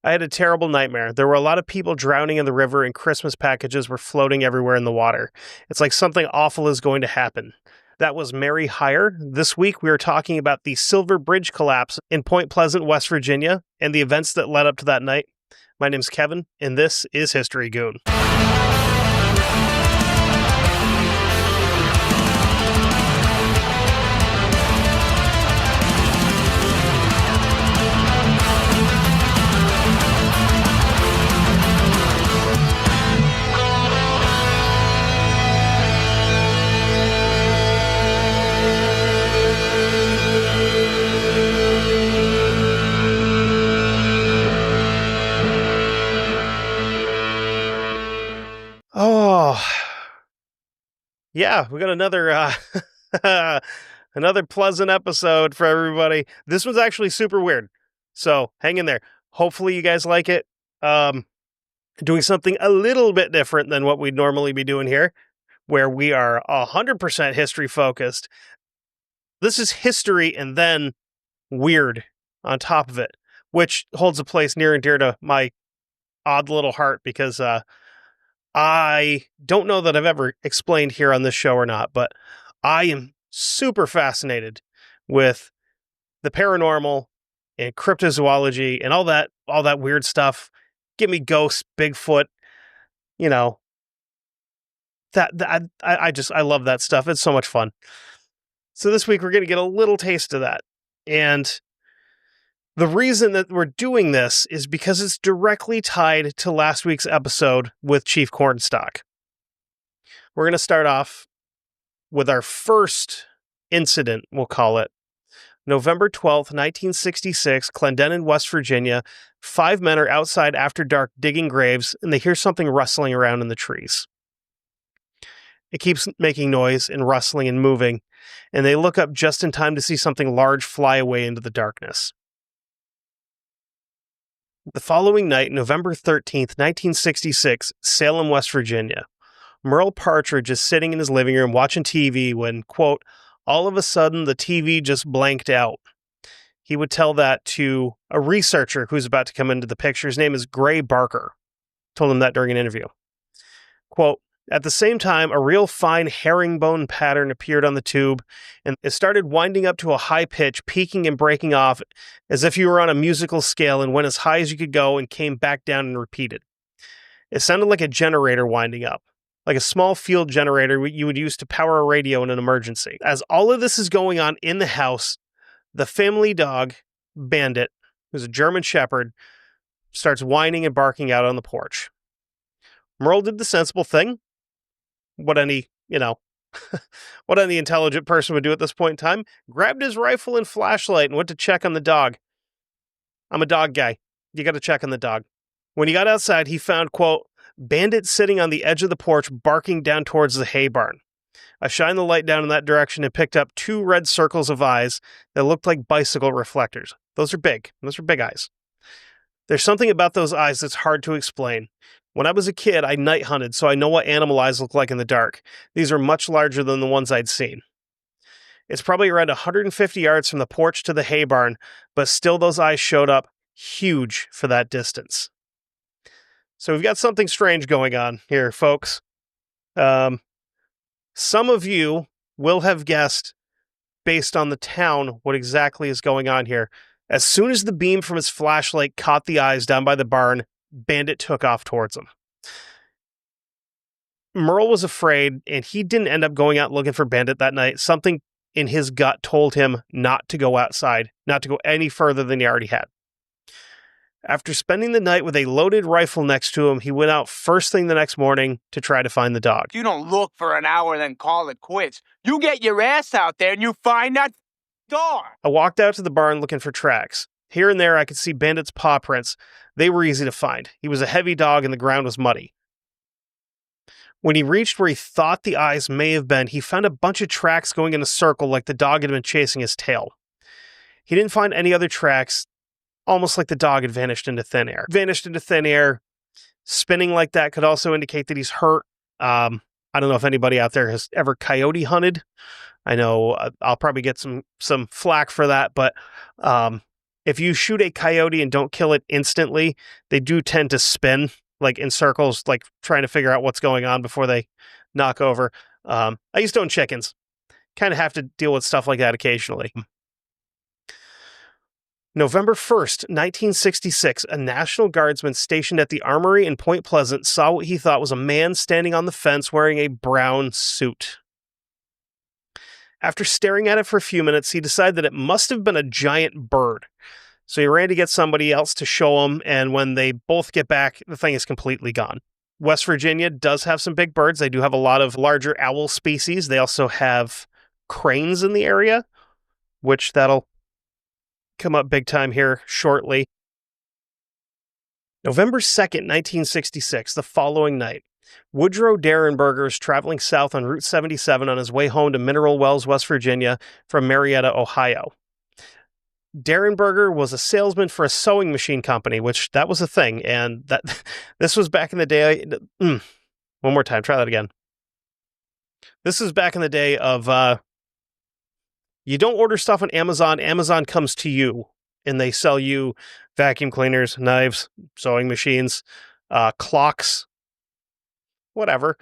I had a terrible nightmare. There were a lot of people drowning in the river and Christmas packages were floating everywhere in the water. It's like something awful is going to happen. That was Mary Hire. This week we are talking about the Silver Bridge collapse in Point Pleasant, West Virginia, and the events that led up to that night. My name's Kevin, and this is History Goon. Oh, yeah, we got another another pleasant episode for everybody. This was actually super weird, so hang in there. Hopefully you guys like it. Doing something a little bit different than what we'd normally be doing here, where we are 100% history focused. This is history and then weird on top of it, which holds a place near and dear to my odd little heart because I don't know that I've ever explained here on this show or not, but I am super fascinated with the paranormal and cryptozoology and all that weird stuff. Give me ghosts, Bigfoot, you know, I love that stuff. It's so much fun. So this week we're going to get a little taste of that. And the reason that we're doing this is because it's directly tied to last week's episode with Chief Cornstalk. We're going to start off with our first incident, we'll call it. November 12th, 1966, Clendenin, West Virginia. 5 men are outside after dark digging graves, and they hear something rustling around in the trees. It keeps making noise and rustling and moving, and they look up just in time to see something large fly away into the darkness. The following night, November 13th, 1966, Salem, West Virginia. Merle Partridge is sitting in his living room watching TV when, quote, all of a sudden the TV just blanked out. He would tell that to a researcher who's about to come into the picture. His name is Gray Barker. Told him that during an interview. Quote, at the same time, a real fine herringbone pattern appeared on the tube, and it started winding up to a high pitch, peaking and breaking off as if you were on a musical scale and went as high as you could go and came back down and repeated. It sounded like a generator winding up, like a small field generator you would use to power a radio in an emergency. As all of this is going on in the house, the family dog, Bandit, who's a German Shepherd, starts whining and barking out on the porch. Merle did the sensible thing. What any intelligent person would do at this point in time, grabbed his rifle and flashlight and went to check on the dog. I'm a dog guy. You got to check on the dog. When he got outside, he found, quote, Bandit sitting on the edge of the porch barking down towards the hay barn. I shined the light down in that direction and picked up 2 red circles of eyes that looked like bicycle reflectors. Those are big. Those are big eyes. There's something about those eyes that's hard to explain. When I was a kid, I night hunted, so I know what animal eyes look like in the dark. These are much larger than the ones I'd seen. It's probably around 150 yards from the porch to the hay barn, but still those eyes showed up huge for that distance. So we've got something strange going on here, folks. Some of you will have guessed, based on the town, what exactly is going on here. As soon as the beam from his flashlight caught the eyes down by the barn, Bandit took off towards him. Merle was afraid, and he didn't end up going out looking for Bandit that night. Something in his gut told him not to go outside, not to go any further than he already had. After spending the night with a loaded rifle next to him, he went out first thing the next morning to try to find the dog. You don't look for an hour and then call it quits. You get your ass out there and you find that dog. I walked out to the barn looking for tracks. Here and there, I could see Bandit's paw prints. They were easy to find. He was a heavy dog and the ground was muddy. When he reached where he thought the eyes may have been, he found a bunch of tracks going in a circle like the dog had been chasing his tail. He didn't find any other tracks, almost like the dog had vanished into thin air. Spinning like that could also indicate that he's hurt. I don't know if anybody out there has ever coyote hunted. I know I'll probably get some flack for that, but if you shoot a coyote and don't kill it instantly, they do tend to spin like in circles, like trying to figure out what's going on before they knock over. I used to own chickens. Kind of have to deal with stuff like that occasionally. November 1st, 1966, a National Guardsman stationed at the Armory in Point Pleasant saw what he thought was a man standing on the fence wearing a brown suit. After staring at it for a few minutes, he decided that it must have been a giant bird. So he ran to get somebody else to show him, and when they both get back, the thing is completely gone. West Virginia does have some big birds. They do have a lot of larger owl species. They also have cranes in the area, which that'll come up big time here shortly. November 2nd, 1966, the following night, Woodrow Derenberger is traveling south on Route 77 on his way home to Mineral Wells, West Virginia from Marietta, Ohio. Derenberger was a salesman for a sewing machine company, which that was a thing, and that this was back in the day. One more time, try that again. This is back in the day of you don't order stuff on Amazon. Amazon comes to you, and they sell you vacuum cleaners, knives, sewing machines, clocks, whatever.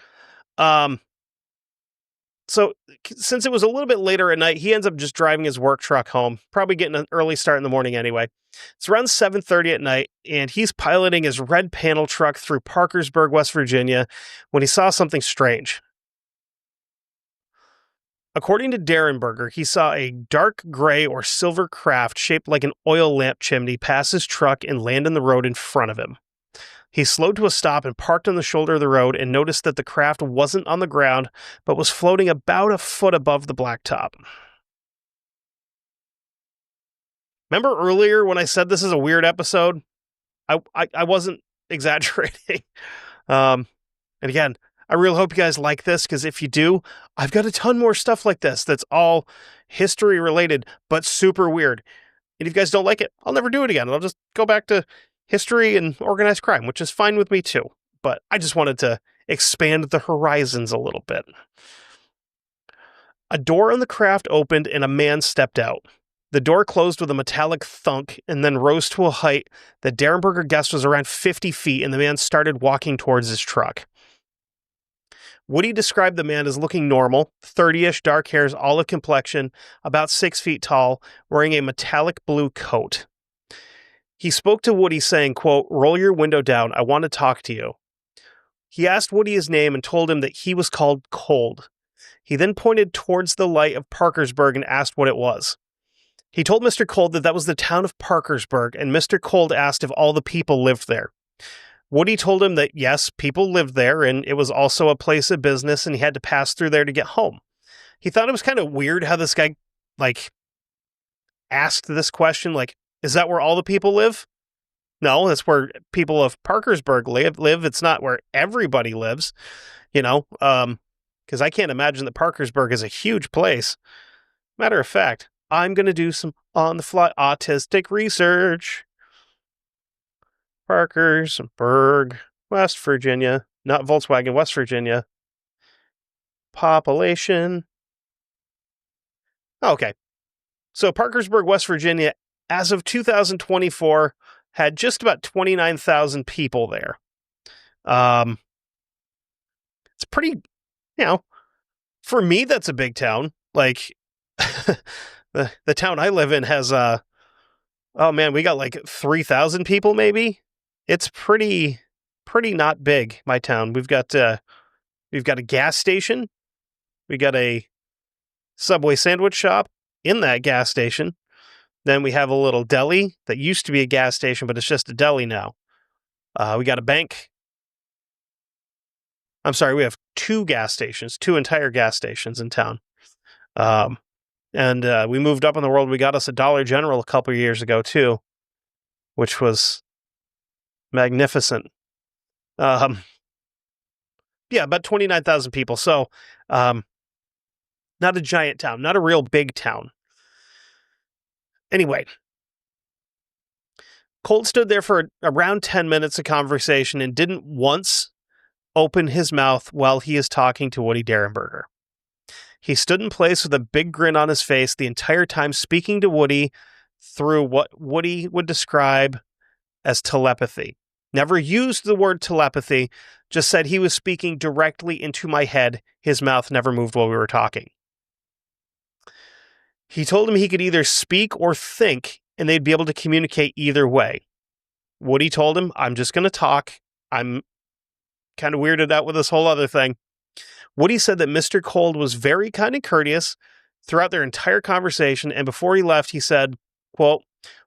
So since it was a little bit later at night, he ends up just driving his work truck home, probably getting an early start in the morning anyway. It's around 7:30 at night, and he's piloting his red panel truck through Parkersburg, West Virginia, when he saw something strange. According to Derenberger, he saw a dark gray or silver craft shaped like an oil lamp chimney pass his truck and land in the road in front of him. He slowed to a stop and parked on the shoulder of the road and noticed that the craft wasn't on the ground, but was floating about a foot above the blacktop. Remember earlier when I said this is a weird episode? I wasn't exaggerating. And again, I really hope you guys like this, because if you do, I've got a ton more stuff like this that's all history related, but super weird. And if you guys don't like it, I'll never do it again. I'll just go back to history and organized crime, which is fine with me too. But I just wanted to expand the horizons a little bit. A door on the craft opened and a man stepped out. The door closed with a metallic thunk and then rose to a height that Derenberger guessed was around 50 feet, and the man started walking towards his truck. Woody described the man as looking normal, 30-ish, dark hairs, olive complexion, about 6 feet tall, wearing a metallic blue coat. He spoke to Woody saying, quote, "Roll your window down, I want to talk to you." He asked Woody his name and told him that he was called Cold. He then pointed towards the light of Parkersburg and asked what it was. He told Mr. Cold that was the town of Parkersburg, and Mr. Cold asked if all the people lived there. Woody told him that yes, people lived there, and it was also a place of business, and he had to pass through there to get home. He thought it was kind of weird how this guy, asked this question, is that where all the people live? No, that's where people of Parkersburg live. It's not where everybody lives, because I can't imagine that Parkersburg is a huge place. Matter of fact, I'm going to do some on-the-fly autistic research. Parkersburg, West Virginia, not Volkswagen, West Virginia. Population. Okay. So Parkersburg, West Virginia, as of 2024, had just about 29,000 people there. It's pretty, for me, that's a big town. The town I live in has, we got 3,000 people maybe. It's pretty not big, my town. We've got a gas station. We got a Subway sandwich shop in that gas station. Then we have a little deli that used to be a gas station, but it's just a deli now. We got a bank. I'm sorry, we have two entire gas stations in town. And we moved up in the world. We got us a Dollar General a couple of years ago too, which was magnificent. About 29,000 people. So, not a giant town, not a real big town. Anyway, Colt stood there for around 10 minutes of conversation and didn't once open his mouth while he is talking to Woody Derenberger. He stood in place with a big grin on his face the entire time, speaking to Woody through what Woody would describe as telepathy. Never used the word telepathy, just said he was speaking directly into my head. His mouth never moved while we were talking. He told him he could either speak or think, and they'd be able to communicate either way. Woody told him, I'm just going to talk. I'm kind of weirded out with this whole other thing. Woody said that Mr. Cold was very kind and courteous throughout their entire conversation, and before he left, he said, quote,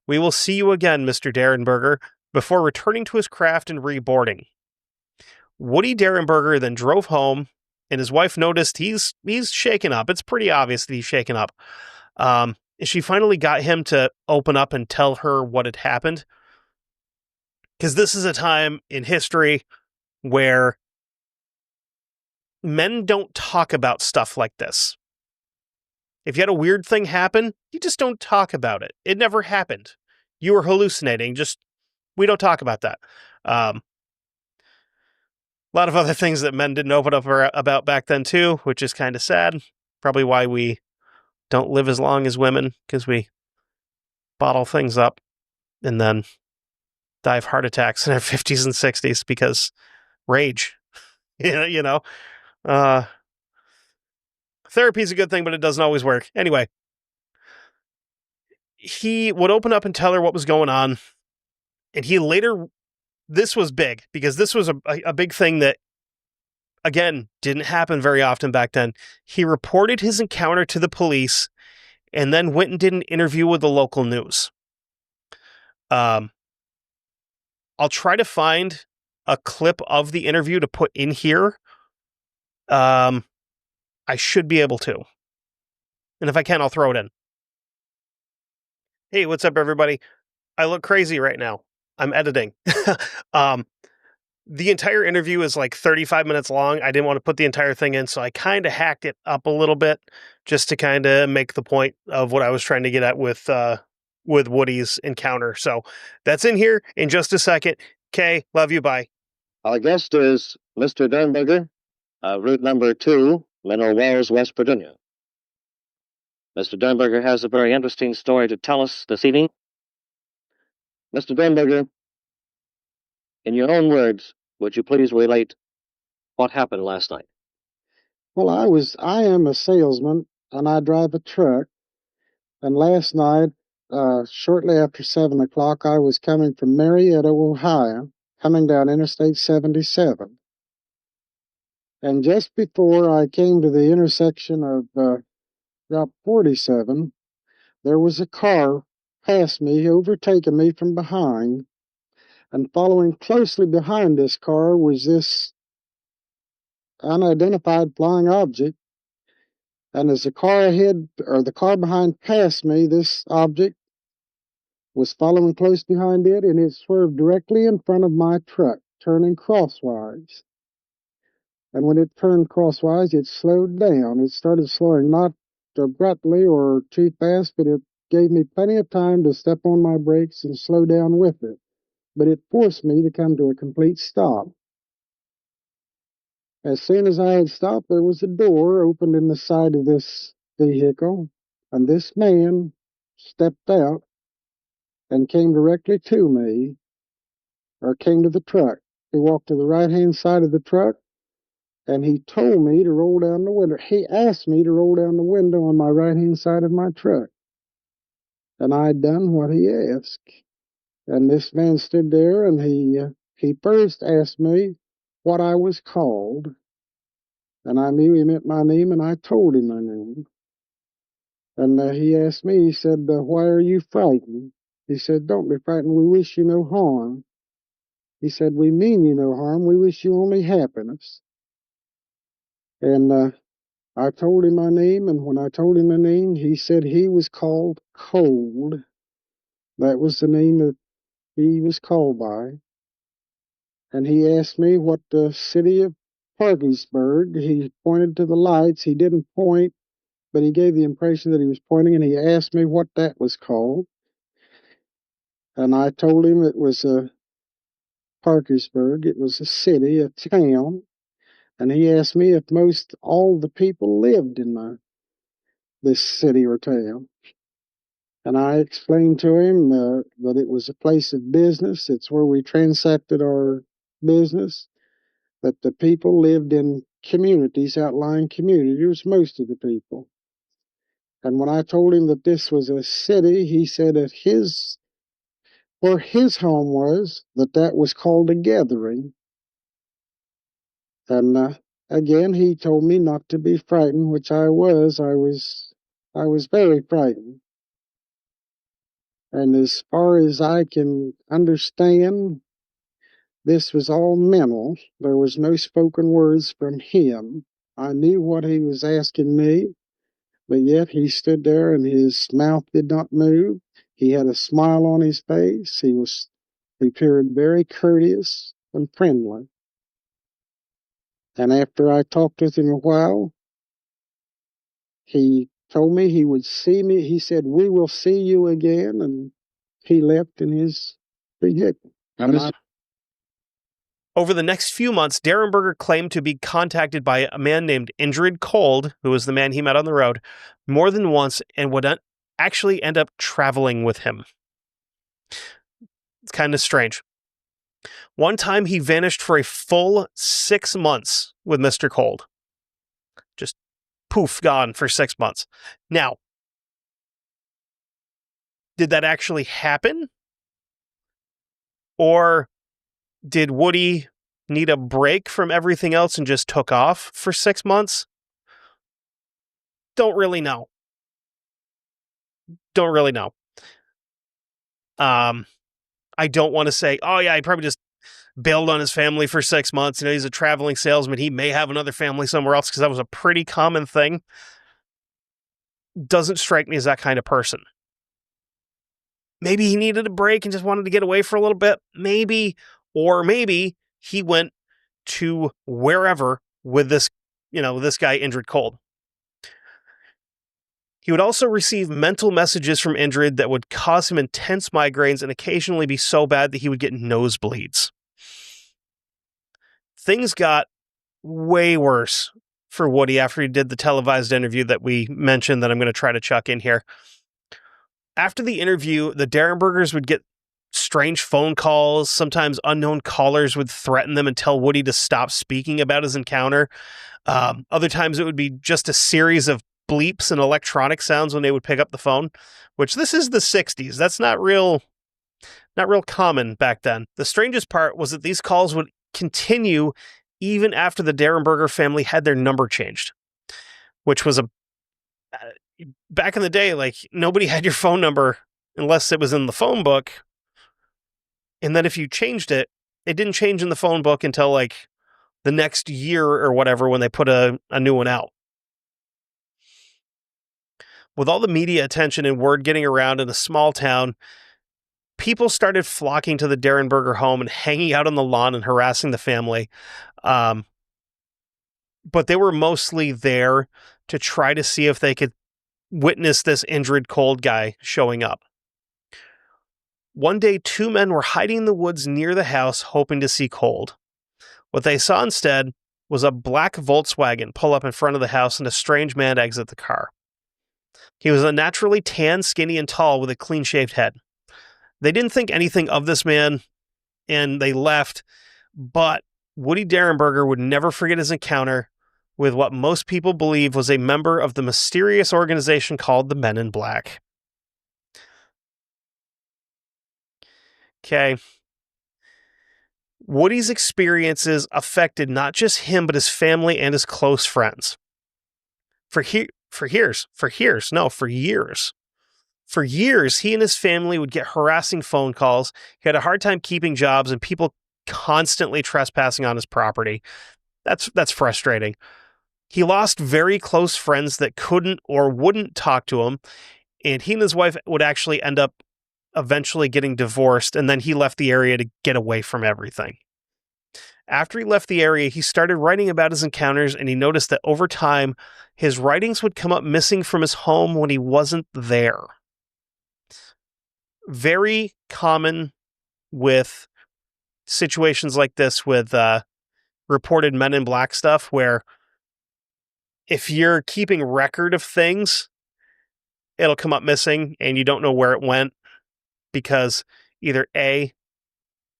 "We will see you again, Mr. Derenberger," before returning to his craft and reboarding. Woody Derenberger then drove home, and his wife noticed he's shaken up. It's pretty obvious that he's shaken up. She finally got him to open up and tell her what had happened. Because this is a time in history where men don't talk about stuff like this. If you had a weird thing happen, you just don't talk about it. It never happened. You were hallucinating. We don't talk about that. A lot of other things that men didn't open up about back then too, which is kind of sad. Probably why we don't live as long as women, because we bottle things up and then die of heart attacks in our 50s and 60s because rage. you know, therapy's a good thing, but it doesn't always work. Anyway, he would open up and tell her what was going on. And he later, this was big because this was a big thing that, again, didn't happen very often back then. He reported his encounter to the police and then went and did an interview with the local news. I'll try to find a clip of the interview to put in here. I should be able to. And if I can, I'll throw it in. Hey, what's up, everybody? I look crazy right now. I'm editing. The entire interview is like 35 minutes long. I didn't want to put the entire thing in, so I kind of hacked it up a little bit just to kind of make the point of what I was trying to get at with Woody's encounter. So that's in here in just a second. Okay, love you, bye. Our guest is Mr. Dernberger, route number 2, Mineral Wells, West Virginia. Mr. Dernberger has a very interesting story to tell us this evening. Mr. Dernberger, in your own words, would you please relate what happened last night? Well, I am a salesman, and I drive a truck. And last night, shortly after 7 o'clock, I was coming from Marietta, Ohio, coming down Interstate 77. And just before I came to the intersection of Route 47, there was a car past me, overtaking me from behind. And following closely behind this car was this unidentified flying object. And as the car ahead, or the car behind passed me, this object was following close behind it, and it swerved directly in front of my truck, turning crosswise. And when it turned crosswise, it slowed down. It started slowing not abruptly or too fast, but it gave me plenty of time to step on my brakes and slow down with it. But it forced me to come to a complete stop. As soon as I had stopped, there was a door opened in the side of this vehicle, and this man stepped out and came directly to me, or came to the truck. He walked to the right-hand side of the truck, and he told me to roll down the window. He asked me to roll down the window on my right-hand side of my truck. And I'd done what he asked. And this man stood there, and he first asked me what I was called. And I knew he meant my name, and I told him my name. And he asked me, he said, why are you frightened? He said, don't be frightened, we wish you no harm. He said, we mean you no harm, we wish you only happiness. And I told him my name, and when I told him my name, he said he was called Cold. That was the name that he was called by. And he asked me what the city of Parkersburg, he pointed to the lights, he didn't point, but he gave the impression that he was pointing, and he asked me what that was called. And I told him it was Parkersburg. It was a city, a town. And he asked me if most all the people lived in this city or town. And I explained to him that it was a place of business. It's where we transacted our business, that the people lived in communities, outlying communities, most of the people. And when I told him that this was a city, he said that where his home was, that was called a gathering. And again, he told me not to be frightened, which I was. I was very frightened. And as far as I can understand, this was all mental. There was no spoken words from him. I knew what he was asking me, but yet he stood there and his mouth did not move. He had a smile on his face. He appeared very courteous and friendly. And after I talked with him a while, he told me he would see me. He said, "We will see you again." And he left in his vehicle. Over the next few months, Derenberger claimed to be contacted by a man named Indrid Cold, who was the man he met on the road, more than once and would actually end up traveling with him. It's kind of strange. One time he vanished for a full 6 months with Mr. Cold. Just poof, gone for 6 months. Now, did that actually happen? Or did Woody need a break from everything else and just took off for 6 months? Don't really know. I don't want to say, oh yeah, he probably just bailed on his family for 6 months. He's a traveling salesman. He may have another family somewhere else, because that was a pretty common thing. Doesn't strike me as that kind of person. Maybe he needed a break and just wanted to get away for a little bit. Maybe. Or maybe he went to wherever with this guy, Indrid Cold. He would also receive mental messages from Indrid that would cause him intense migraines and occasionally be so bad that he would get nosebleeds. Things got way worse for Woody after he did the televised interview that we mentioned that I'm going to try to chuck in here. After the interview, the Derenbergers would get strange phone calls. Sometimes unknown callers would threaten them and tell Woody to stop speaking about his encounter. Other times it would be just a series of bleeps and electronic sounds when they would pick up the phone, which this is the 60s. That's not real common back then. The strangest part was that these calls would continue even after the Derenberger family had their number changed, which was back in the day, like, nobody had your phone number unless it was in the phone book. And then if you changed it, it didn't change in the phone book until like the next year or whatever, when they put a new one out. With all the media attention and word getting around in a small town, people started flocking to the Derenberger home and hanging out on the lawn and harassing the family. But they were mostly there to try to see if they could witness this Indrid Cold guy showing up. One day, 2 men were hiding in the woods near the house, hoping to see Cold. What they saw instead was a black Volkswagen pull up in front of the house and a strange man exit the car. He was unnaturally tan, skinny, and tall with a clean-shaved head. They didn't think anything of this man, and they left, but Woody Derenberger would never forget his encounter with what most people believe was a member of the mysterious organization called the Men in Black. Okay. Woody's experiences affected not just him, but his family and his close friends. For years. For years, he and his family would get harassing phone calls. He had a hard time keeping jobs, and people constantly trespassing on his property. That's frustrating. He lost very close friends that couldn't or wouldn't talk to him, and he and his wife would actually end up eventually getting divorced, and then he left the area to get away from everything. After he left the area, he started writing about his encounters, and he noticed that over time, his writings would come up missing from his home when he wasn't there. Very common with situations like this with reported Men in Black stuff, where if you're keeping record of things it'll come up missing and you don't know where it went because either A,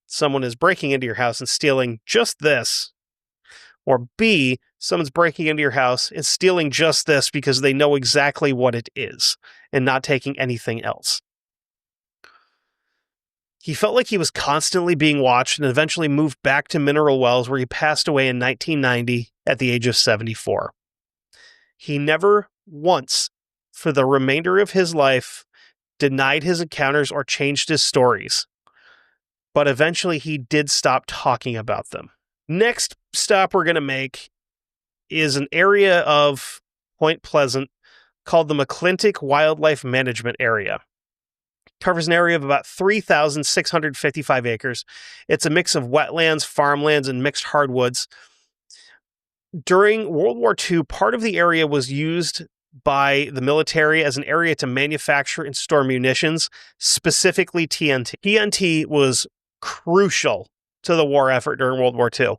someone is breaking into your house and stealing just this, or B, someone's breaking into your house and stealing just this because they know exactly what it is and not taking anything else. He felt like he was constantly being watched and eventually moved back to Mineral Wells, where he passed away in 1990 at the age of 74. He never once, for the remainder of his life, denied his encounters or changed his stories. But eventually he did stop talking about them. Next stop we're going to make is an area of Point Pleasant called the McClintock Wildlife Management Area. Covers an area of about 3,655 acres. It's a mix of wetlands, farmlands, and mixed hardwoods. During World War II, part of the area was used by the military as an area to manufacture and store munitions, specifically TNT. TNT was crucial to the war effort during World War II.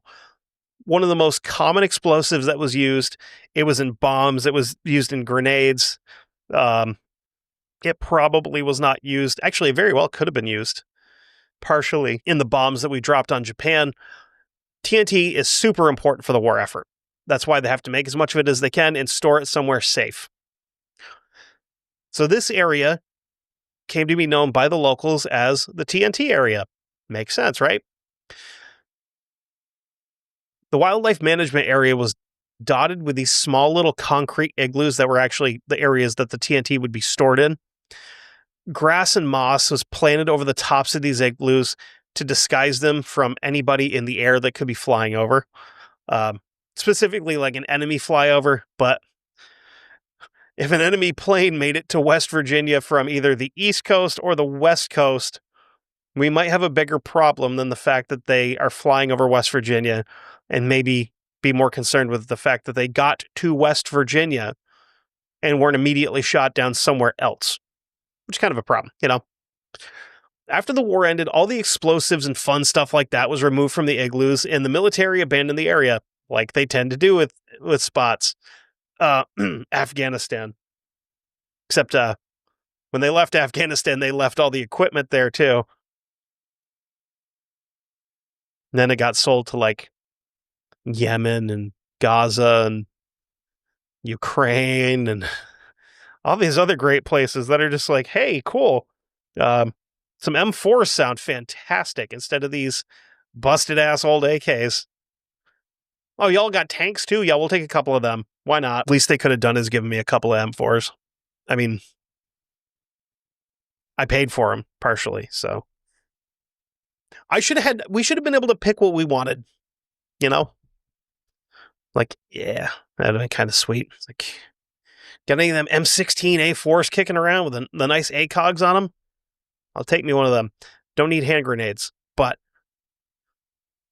One of the most common explosives that was used. It was in bombs. It was used in grenades. It probably was not used. Actually, it very well could have been used partially in the bombs that we dropped on Japan. TNT is super important for the war effort. That's why they have to make as much of it as they can and store it somewhere safe. So this area came to be known by the locals as the TNT area. Makes sense, right? The wildlife management area was dotted with these small little concrete igloos that were actually the areas that the TNT would be stored in. Grass and moss was planted over the tops of these igloos to disguise them from anybody in the air that could be flying over. Specifically like an enemy flyover, but if an enemy plane made it to West Virginia from either the East Coast or the West Coast, we might have a bigger problem than the fact that they are flying over West Virginia, and maybe be more concerned with the fact that they got to West Virginia and weren't immediately shot down somewhere else, which is kind of a problem, you know? After the war ended, all the explosives and fun stuff like that was removed from the igloos, and the military abandoned the area, like they tend to do with spots. Afghanistan. Except when they left Afghanistan, they left all the equipment there too. And then it got sold to like Yemen and Gaza and Ukraine and all these other great places that are just like, hey, cool. Some M4s sound fantastic instead of these busted ass old AKs. Oh, y'all got tanks too? Yeah, we'll take a couple of them. Why not? Least they could have done is given me a couple of M4s. I mean, I paid for them partially, so we should have been able to pick what we wanted, you know? Like, yeah, that'd have been kind of sweet. It's like, got any of them M16 A4s kicking around with the nice ACOGs on them? I'll take me one of them. Don't need hand grenades, but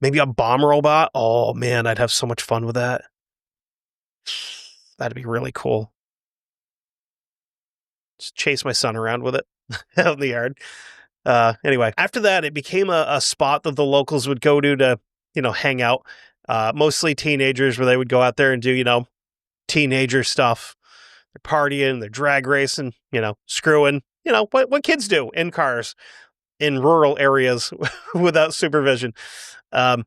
maybe a bomb robot? Oh, man, I'd have so much fun with that. That'd be really cool. Just chase my son around with it out in the yard. Anyway, after that, it became a spot that the locals would go to, hang out. Mostly teenagers, where they would go out there and do, teenager stuff. They're partying, they're drag racing, screwing, what kids do in cars in rural areas without supervision. If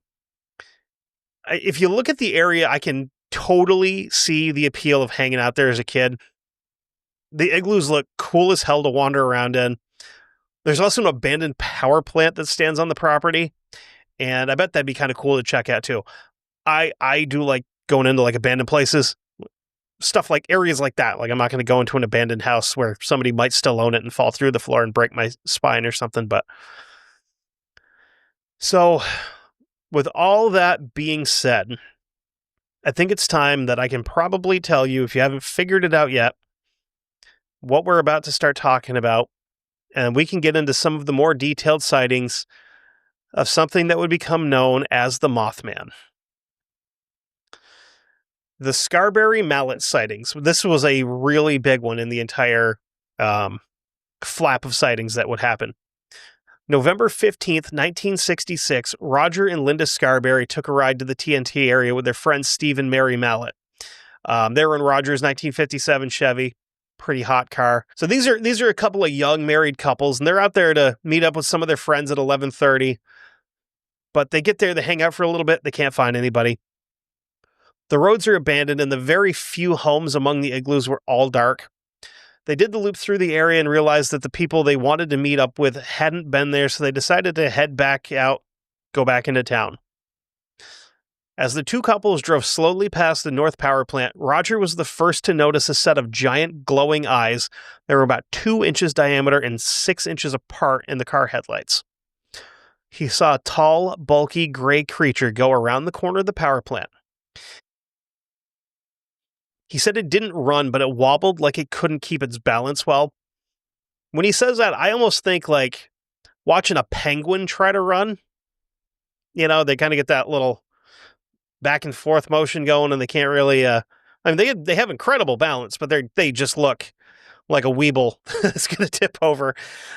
you look at the area, I can totally see the appeal of hanging out there as a kid. The igloos look cool as hell to wander around in. There's also an abandoned power plant that stands on the property, and I bet that'd be kind of cool to check out too. I do like going into like abandoned places, stuff like areas like that. Like I'm not going to go into an abandoned house where somebody might still own it and fall through the floor and break my spine or something. But so with all that being said, I think it's time that I can probably tell you, if you haven't figured it out yet, what we're about to start talking about, and we can get into some of the more detailed sightings of something that would become known as the Mothman. The Scarberry Mallet sightings. This was a really big one in the entire flap of sightings that would happen. November 15th, 1966, Roger and Linda Scarberry took a ride to the TNT area with their friends Steve and Mary Mallet. They were in Roger's 1957 Chevy, pretty hot car. So these are a couple of young married couples, and they're out there to meet up with some of their friends at 11:30. But they get there, they hang out for a little bit, they can't find anybody. The roads are abandoned, and the very few homes among the igloos were all dark. They did the loop through the area and realized that the people they wanted to meet up with hadn't been there, so they decided to head back out, go back into town. As the two couples drove slowly past the North Power Plant, Roger was the first to notice a set of giant glowing eyes that were about 2 inches diameter and 6 inches apart in the car headlights. He saw a tall, bulky, gray creature go around the corner of the power plant. He said it didn't run, but it wobbled like it couldn't keep its balance well. When he says that, I almost think like watching a penguin try to run. You know, they kind of get that little back and forth motion going, and they can't really. I mean, they have incredible balance, but they just look like a weeble that's going to tip over.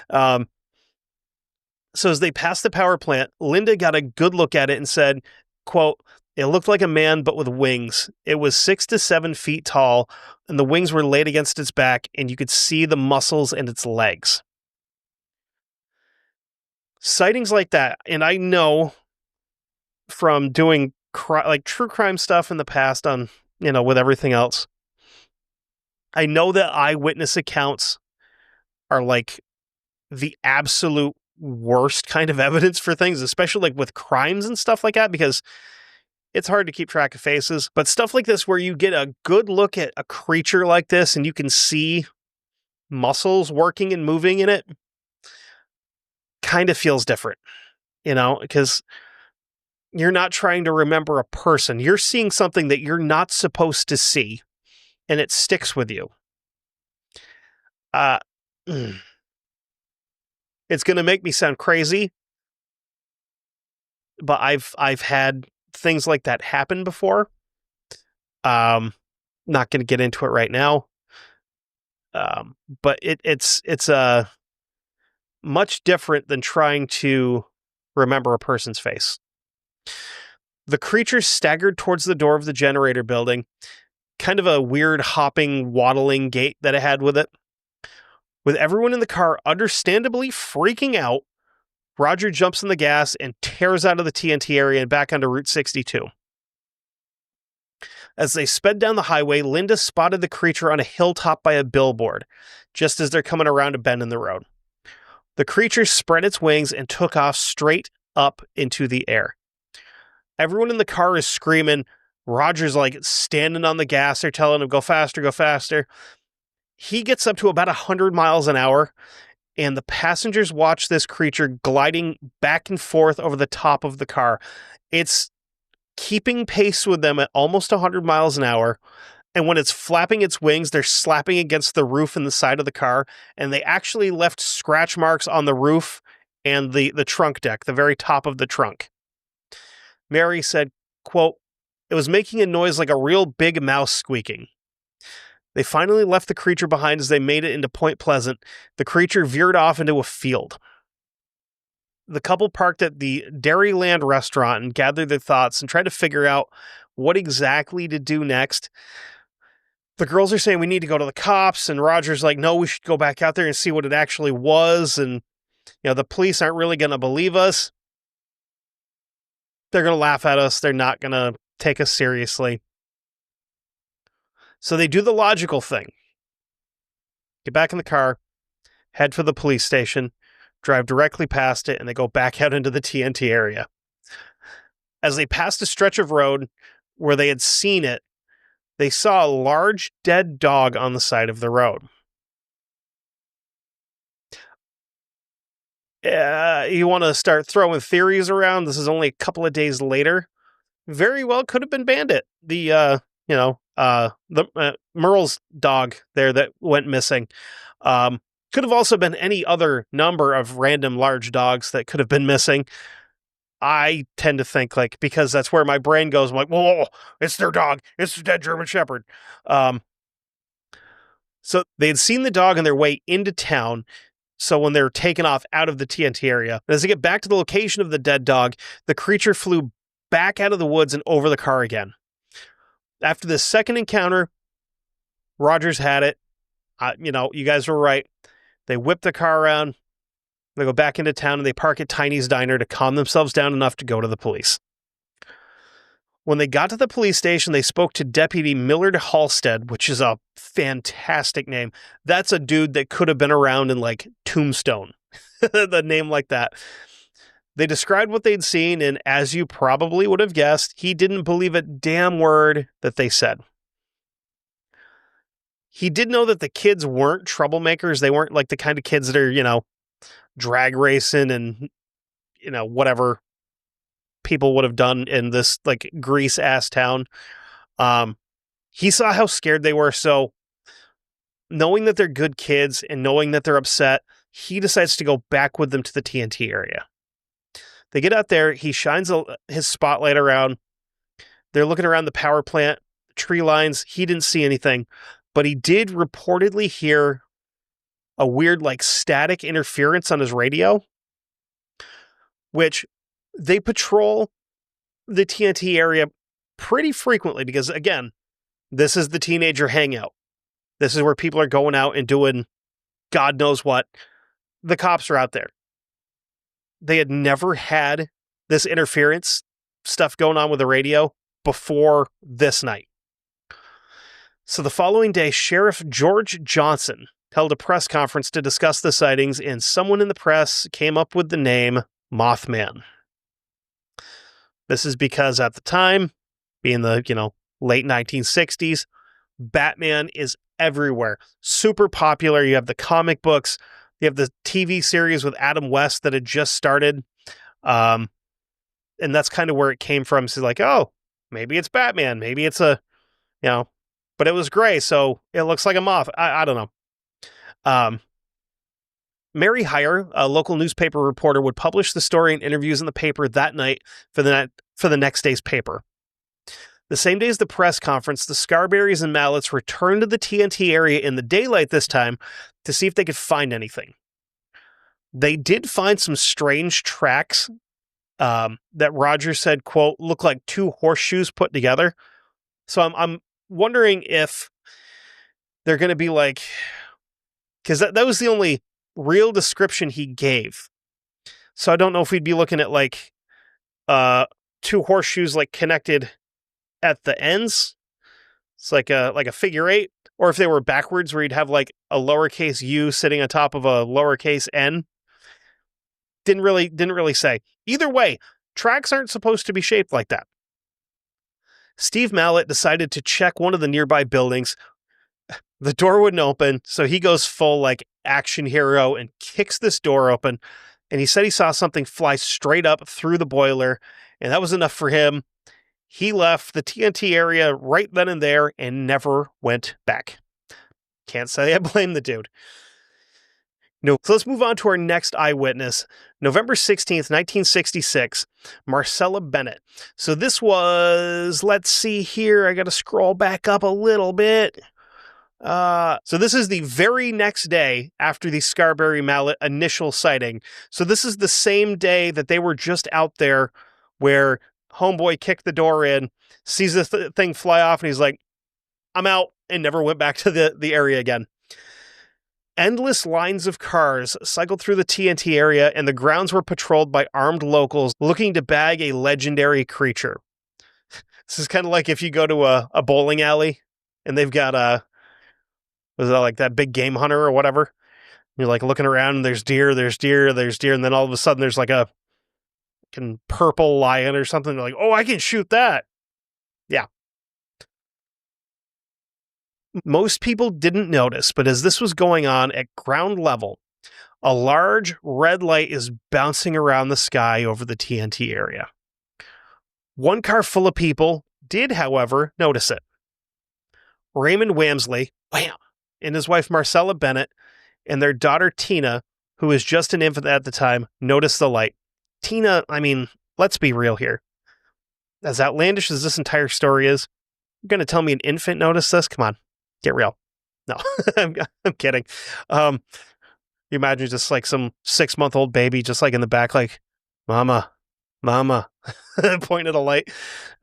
So as they passed the power plant, Linda got a good look at it and said, quote, "It looked like a man, but with wings. It was 6 to 7 feet tall, and the wings were laid against its back, and you could see the muscles in its legs." Sightings like that, and I know from doing like true crime stuff in the past on, with everything else, I know that eyewitness accounts are like the absolute worst kind of evidence for things, especially like with crimes and stuff like that, because it's hard to keep track of faces. But stuff like this, where you get a good look at a creature like this and you can see muscles working and moving in it, kind of feels different, because you're not trying to remember a person. You're seeing something that you're not supposed to see, and it sticks with you. It's going to make me sound crazy, but I've had things like that happen before. Not going to get into it right now. But it's much different than trying to remember a person's face. The creature staggered towards the door of the generator building, kind of a weird hopping, waddling gait that it had with it. With everyone in the car understandably freaking out, Roger jumps on the gas and tears out of the TNT area and back onto Route 62. As they sped down the highway, Linda spotted the creature on a hilltop by a billboard, just as they're coming around a bend in the road. The creature spread its wings and took off straight up into the air. Everyone in the car is screaming. Roger's like standing on the gas. They're telling him, go faster, go faster. He gets up to about 100 miles an hour, and the passengers watch this creature gliding back and forth over the top of the car. It's keeping pace with them at almost 100 miles an hour. And when it's flapping its wings, they're slapping against the roof and the side of the car. And they actually left scratch marks on the roof and the trunk deck, the very top of the trunk. Mary said, quote, "It was making a noise like a real big mouse squeaking." They finally left the creature behind as they made it into Point Pleasant. The creature veered off into a field. The couple parked at the Dairyland restaurant and gathered their thoughts and tried to figure out what exactly to do next. The girls are saying we need to go to the cops, and Roger's like, no, we should go back out there and see what it actually was. And, the police aren't really going to believe us. They're going to laugh at us. They're not going to take us seriously. So they do the logical thing. Get back in the car, head for the police station, drive directly past it, and they go back out into the TNT area. As they passed a stretch of road where they had seen it, they saw a large dead dog on the side of the road. You want to start throwing theories around? This is only a couple of days later. Very well could have been Bandit. The Merle's dog there that went missing. Could have also been any other number of random large dogs that could have been missing. I tend to think because that's where my brain goes. I'm like, whoa, it's their dog. It's the dead German Shepherd. So they had seen the dog on their way into town. So when they're taken off out of the TNT area, as they get back to the location of the dead dog, the creature flew back out of the woods and over the car again. After the second encounter, Rogers had it. You guys were right. They whip the car around. They go back into town and they park at Tiny's Diner to calm themselves down enough to go to the police. When they got to the police station, they spoke to Deputy Millard Halstead, which is a fantastic name. That's a dude that could have been around in like Tombstone. The name like that. They described what they'd seen, and as you probably would have guessed, he didn't believe a damn word that they said. He did know that the kids weren't troublemakers. They weren't like the kind of kids that are, drag racing and, whatever people would have done in this like grease ass town. He saw how scared they were. So knowing that they're good kids and knowing that they're upset, he decides to go back with them to the TNT area. They get out there. He shines his spotlight around. They're looking around the power plant, tree lines. He didn't see anything, but he did reportedly hear a weird like static interference on his radio, which they patrol the TNT area pretty frequently because, again, this is the teenager hangout. This is where people are going out and doing God knows what. The cops are out there. They had never had this interference stuff going on with the radio before this night. So the following day, Sheriff George Johnson held a press conference to discuss the sightings, and someone in the press came up with the name Mothman. This is because at the time, being the, late 1960s, Batman is everywhere. Super popular. You have the comic books. You have the TV series with Adam West that had just started. And that's kind of where it came from. So like, oh, maybe it's Batman. Maybe it's but it was gray, so it looks like a moth. I don't know. Mary Heyer, a local newspaper reporter, would publish the story and interviews in the paper that night for the next day's paper. The same day as the press conference, the Scarberries and Mallets returned to the TNT area in the daylight this time to see if they could find anything. They did find some strange tracks that Roger said, quote, look like two horseshoes put together. So I'm wondering if they're going to be like, because that was the only real description he gave. So I don't know if we'd be looking at like two horseshoes like connected at the ends. It's like a figure eight, or if they were backwards where you'd have like a lowercase u sitting on top of a lowercase n. Didn't really say. Either way, tracks aren't supposed to be shaped like that. Steve Mallet decided to check one of the nearby buildings. The door wouldn't open, so he goes full like action hero and kicks this door open. And he said he saw something fly straight up through the boiler, and that was enough for him. He left the TNT area right then and there and never went back. Can't say I blame the dude. No. So let's move on to our next eyewitness. November 16th, 1966, Marcella Bennett. So this was, let's see here, I got to scroll back up a little bit. So this is the very next day after the Scarberry Mallet initial sighting. So this is the same day that they were just out there where homeboy kicked the door in, sees the thing fly off, and he's like, I'm out, and never went back to the area again. Endless lines of cars cycled through the TNT area, and the grounds were patrolled by armed locals looking to bag a legendary creature. This is kind of like if you go to a bowling alley, and they've got was it like that big game hunter or whatever? You're like looking around, and there's deer, and then all of a sudden there's like a purple lion or something. They're like, oh, I can shoot that. Yeah. Most people didn't notice, but as this was going on at ground level, a large red light is bouncing around the sky over the TNT area. One car full of people did, however, notice it. Raymond Wamsley, wham, and his wife Marcella Bennett and their daughter Tina, who was just an infant at the time, noticed the light. Tina, I mean, let's be real here. As outlandish as this entire story is, you're going to tell me an infant noticed this? Come on, get real. No, I'm kidding. You imagine just like some 6-month-old baby just like in the back, like, mama, pointing at a light.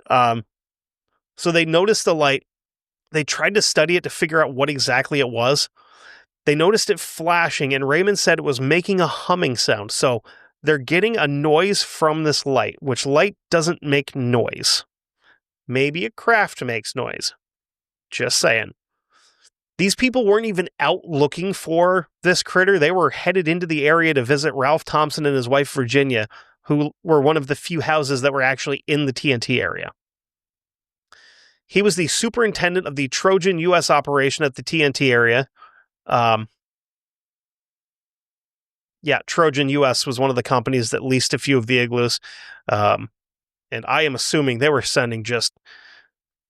So they noticed the light. They tried to study it to figure out what exactly it was. They noticed it flashing, and Raymond said it was making a humming sound. So they're getting a noise from this light, which light doesn't make noise. Maybe a craft makes noise. Just saying. These people weren't even out looking for this critter. They were headed into the area to visit Ralph Thompson and his wife, Virginia, who were one of the few houses that were actually in the TNT area. He was the superintendent of the Trojan U.S. operation at the TNT area. Trojan U.S. was one of the companies that leased a few of the igloos. And I am assuming they were sending just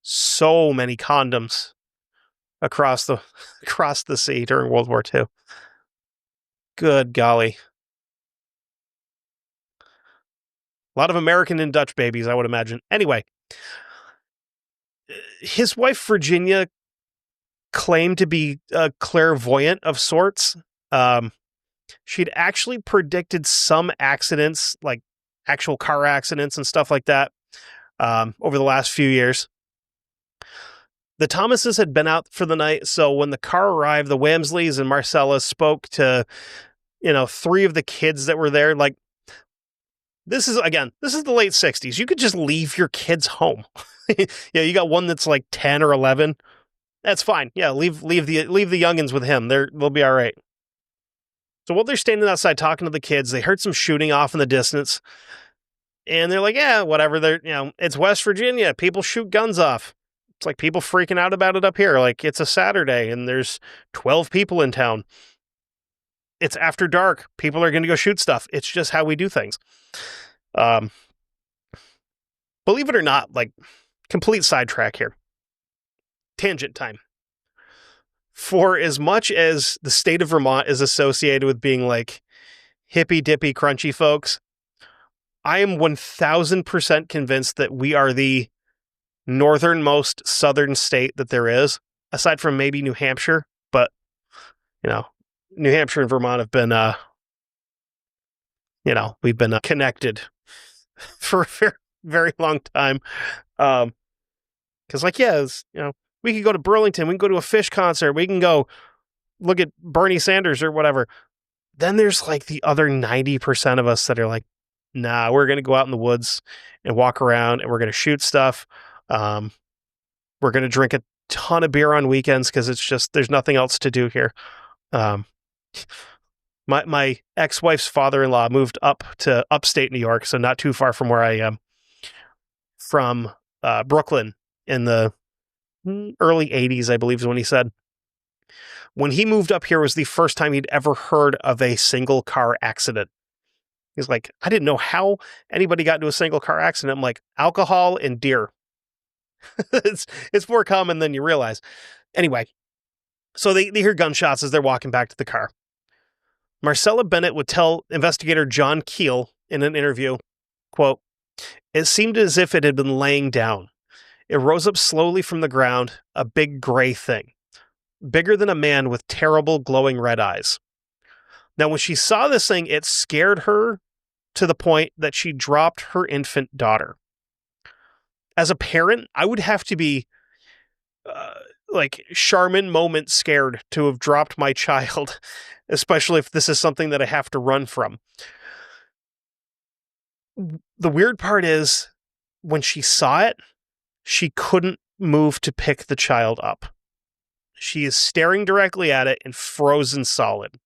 so many condoms across the sea during World War II. Good golly. A lot of American and Dutch babies, I would imagine. Anyway, his wife, Virginia, claimed to be a clairvoyant of sorts. She'd actually predicted some accidents, like actual car accidents and stuff like that, over the last few years. The Thomases had been out for the night, so when the car arrived, the Wamsleys and Marcella spoke to, 3 of the kids that were there. Like, this is the late 60s. You could just leave your kids home. You got one that's like 10 or 11. That's fine. Yeah, leave the youngins with him. They'll be all right. So while they're standing outside talking to the kids, they heard some shooting off in the distance. And they're like, yeah, whatever. It's West Virginia. People shoot guns off. It's like people freaking out about it up here. Like, it's a Saturday and there's 12 people in town. It's after dark. People are going to go shoot stuff. It's just how we do things. Believe it or not, like, complete sidetrack here. Tangent time. For as much as the state of Vermont is associated with being like hippy dippy crunchy folks, I am 1000% convinced that we are the northernmost southern state that there is, aside from maybe New Hampshire. But, New Hampshire and Vermont have been, we've been connected for a very, very long time. Because, we could go to Burlington, we can go to a Fish concert, we can go look at Bernie Sanders or whatever. Then there's like the other 90% of us that are like, nah, we're going to go out in the woods and walk around and we're going to shoot stuff. We're going to drink a ton of beer on weekends because it's just, there's nothing else to do here. My ex-wife's father-in-law moved up to upstate New York, so not too far from where I am, from Brooklyn in the early 80s, I believe is when he said. When he moved up here was the first time he'd ever heard of a single car accident. He's like, I didn't know how anybody got into a single car accident. I'm like, alcohol and deer. It's more common than you realize. Anyway, so they hear gunshots as they're walking back to the car. Marcella Bennett would tell investigator John Keel in an interview, quote, "It seemed as if it had been laying down. It rose up slowly from the ground, a big gray thing, bigger than a man with terrible glowing red eyes. Now, when she saw this thing, it scared her to the point that she dropped her infant daughter. As a parent, I would have to be like Charmin moment scared to have dropped my child, especially if this is something that I have to run from. The weird part is when she saw it, she couldn't move to pick the child up. She is staring directly at it and frozen solid.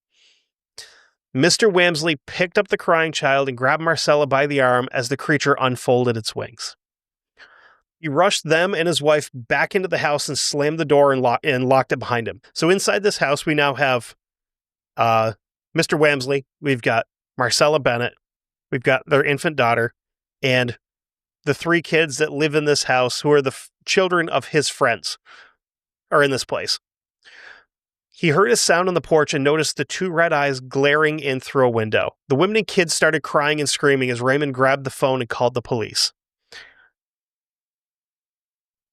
Mr. Wamsley picked up the crying child and grabbed Marcella by the arm as the creature unfolded its wings. He rushed them and his wife back into the house and slammed the door and locked it behind him. So inside this house, we now have Mr. Wamsley, we've got Marcella Bennett, we've got their infant daughter, and the 3 kids that live in this house who are the children of his friends are in this place. He heard a sound on the porch and noticed the 2 red eyes glaring in through a window. The women and kids started crying and screaming as Raymond grabbed the phone and called the police.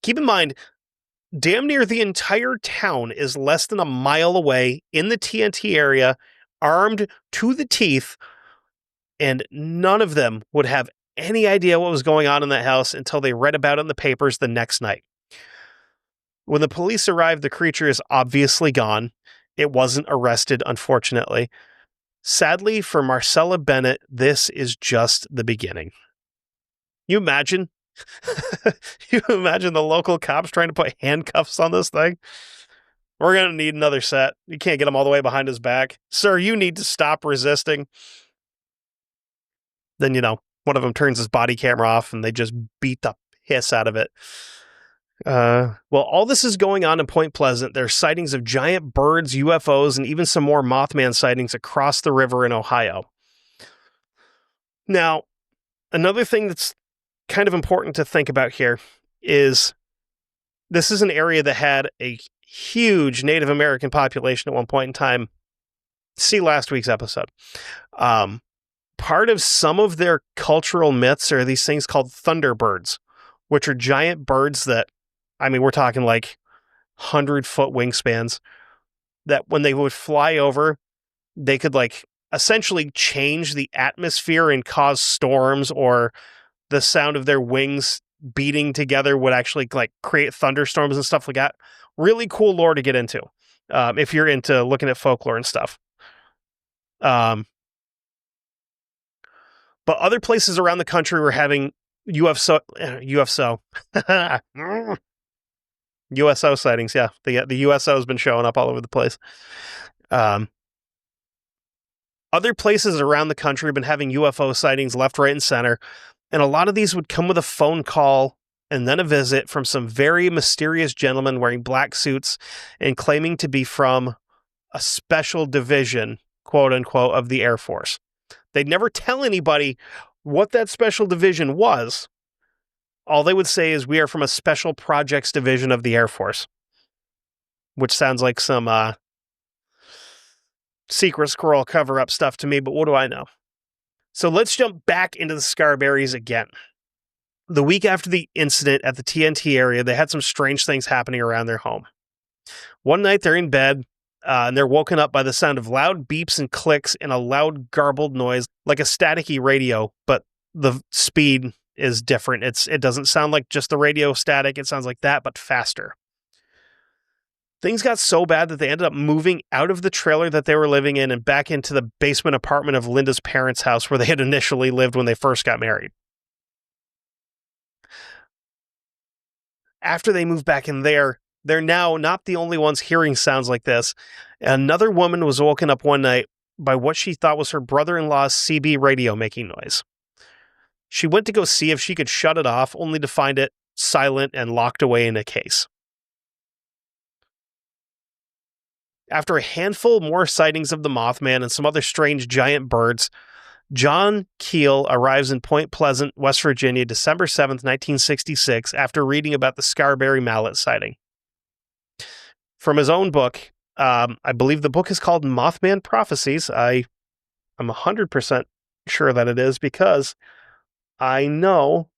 Keep in mind, damn near the entire town is less than a mile away in the TNT area, armed to the teeth, and none of them would have any idea what was going on in that house until they read about it in the papers the next night. When the police arrive, the creature is obviously gone. It wasn't arrested, unfortunately. Sadly, for Marcella Bennett, this is just the beginning. You imagine? You imagine the local cops trying to put handcuffs on this thing? We're going to need another set. You can't get him all the way behind his back. Sir, you need to stop resisting. Then, one of them turns his body camera off and they just beat the piss out of it. Well, all this is going on in Point Pleasant. There's sightings of giant birds, UFOs, and even some more Mothman sightings across the river in Ohio. Now, another thing that's kind of important to think about here is this is an area that had a huge Native American population at one point in time. See last week's episode. Part of some of their cultural myths are these things called thunderbirds, which are giant birds that, we're talking like 100-foot wingspans, that when they would fly over, they could essentially change the atmosphere and cause storms, or the sound of their wings beating together would actually create thunderstorms and stuff like that. Really cool lore to get into if you're into looking at folklore and stuff. But other places around the country were having UFO sightings. Yeah, the USO has been showing up all over the place. Other places around the country have been having UFO sightings left, right, and center. And a lot of these would come with a phone call and then a visit from some very mysterious gentlemen wearing black suits and claiming to be from a special division, quote unquote, of the Air Force. They'd never tell anybody what that special division was. All they would say is, we are from a special projects division of the Air Force, which sounds like some secret squirrel cover-up stuff to me, but what do I know? So let's jump back into the Scarberries again. The week after the incident at the TNT area, they had some strange things happening around their home. One night they're in bed, and they're woken up by the sound of loud beeps and clicks and a loud garbled noise, like a staticky radio, but the speed is different. It doesn't sound like just the radio static. It sounds like that, but faster. Things got so bad that they ended up moving out of the trailer that they were living in and back into the basement apartment of Linda's parents' house where they had initially lived when they first got married. After they moved back in there, they're now not the only ones hearing sounds like this. Another woman was woken up one night by what she thought was her brother-in-law's CB radio making noise. She went to go see if she could shut it off, only to find it silent and locked away in a case. After a handful more sightings of the Mothman and some other strange giant birds, John Keel arrives in Point Pleasant, West Virginia, December 7th, 1966, after reading about the Scarberry mallet sighting. From his own book, I believe the book is called Mothman Prophecies. I'm 100% sure that it is, because I know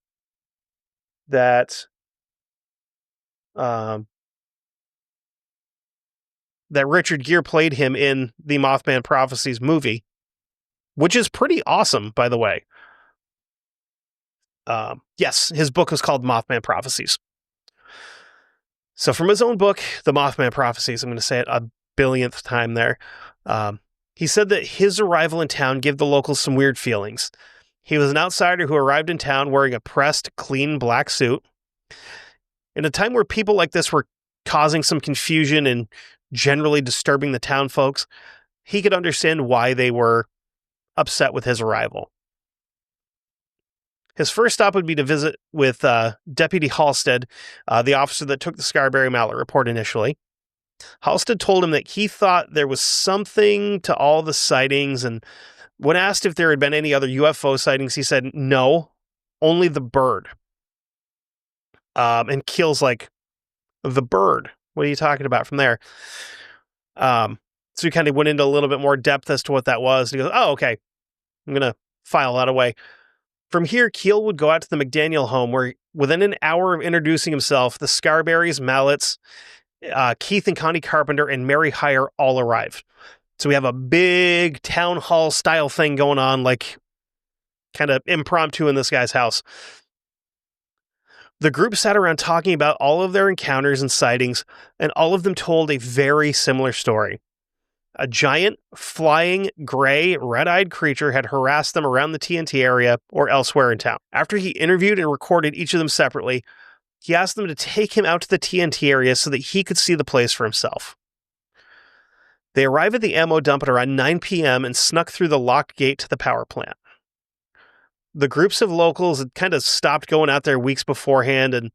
that that Richard Gere played him in the Mothman Prophecies movie, which is pretty awesome, by the way. Yes, his book was called Mothman Prophecies. So from his own book, The Mothman Prophecies, I'm going to say it a billionth time there, he said that his arrival in town gave the locals some weird feelings. He was an outsider who arrived in town wearing a pressed, clean black suit. In a time where people like this were causing some confusion and generally disturbing the town folks, he could understand why they were upset with his arrival. His first stop would be to visit with Deputy Halstead, the officer that took the Scarberry Mallet report initially. Halstead told him that he thought there was something to all the sightings, and when asked if there had been any other UFO sightings, he said, no, only the bird. And Keel's like, the bird? What are you talking about from there? So he kind of went into a little bit more depth as to what that was. And he goes, oh, okay, I'm going to file that away. From here, Keel would go out to the McDaniel home, where within an hour of introducing himself, the Scarberries, Mallets, Keith and Connie Carpenter, and Mary Heyer all arrived. So we have a big town hall style thing going on, like kind of impromptu in this guy's house. The group sat around talking about all of their encounters and sightings, and all of them told a very similar story. A giant, flying, gray, red-eyed creature had harassed them around the TNT area or elsewhere in town. After he interviewed and recorded each of them separately, he asked them to take him out to the TNT area so that he could see the place for himself. They arrived at the ammo dump at around 9 p.m. and snuck through the locked gate to the power plant. The groups of locals had kind of stopped going out there weeks beforehand and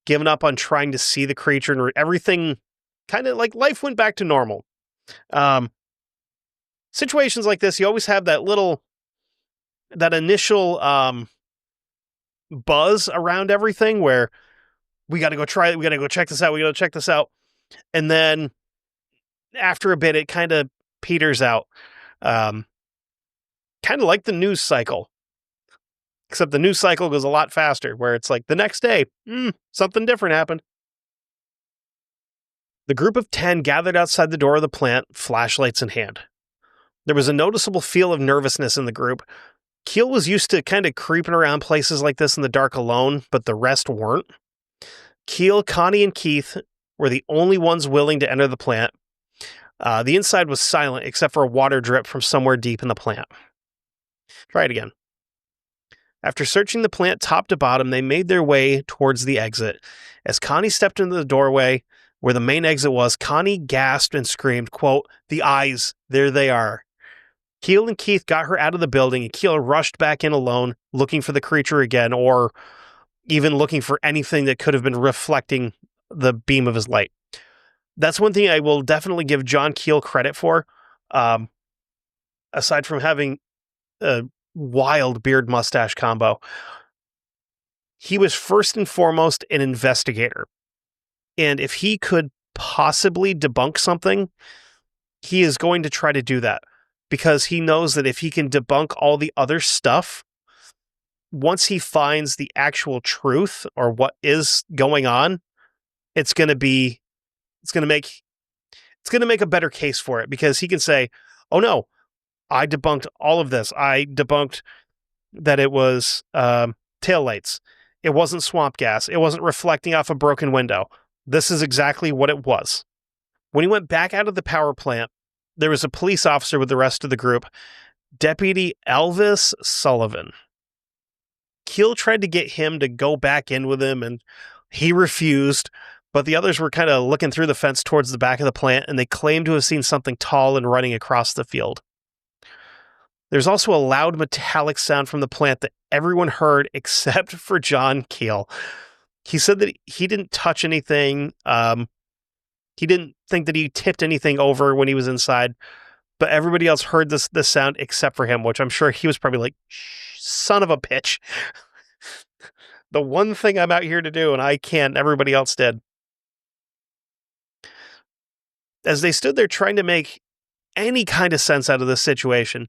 given up on trying to see the creature, and everything kind of like life went back to normal. Situations like this, you always have that initial buzz around everything where we got to go try it, we got to go check this out, we got to check this out. And then after a bit, it kind of peters out. Kind of like the news cycle. Except the news cycle goes a lot faster, where it's like the next day, something different happened. The group of 10 gathered outside the door of the plant, flashlights in hand. There was a noticeable feel of nervousness in the group. Keel was used to kind of creeping around places like this in the dark alone, but the rest weren't. Keel, Connie, and Keith were the only ones willing to enter the plant. The inside was silent except for a water drip from somewhere deep in the plant. Try it again. After searching the plant top to bottom, they made their way towards the exit. As Connie stepped into the doorway where the main exit was, Connie gasped and screamed, quote, "The eyes, there they are." Keel and Keith got her out of the building, and Keel rushed back in alone, looking for the creature again, or even looking for anything that could have been reflecting the beam of his light. That's one thing I will definitely give John Keel credit for. Aside from having a wild beard mustache combo, he was first and foremost an investigator. And if he could possibly debunk something, he is going to try to do that, because he knows that if he can debunk all the other stuff, once he finds the actual truth or what is going on, it's going to make a better case for it, because he can say, "Oh no, I debunked all of this. I debunked that it was taillights. It wasn't swamp gas. It wasn't reflecting off a broken window. This is exactly what it was." When he went back out of the power plant, there was a police officer with the rest of the group, Deputy Elvis Sullivan. Keel tried to get him to go back in with him, and he refused, but the others were kind of looking through the fence towards the back of the plant, and they claimed to have seen something tall and running across the field. There's also a loud metallic sound from the plant that everyone heard except for John Keel. He said that he didn't touch anything. He didn't think that he tipped anything over when he was inside, but everybody else heard this sound except for him, which I'm sure he was probably like, "Son of a bitch." The one thing I'm out here to do, and I can't, everybody else did. As they stood there trying to make any kind of sense out of this situation,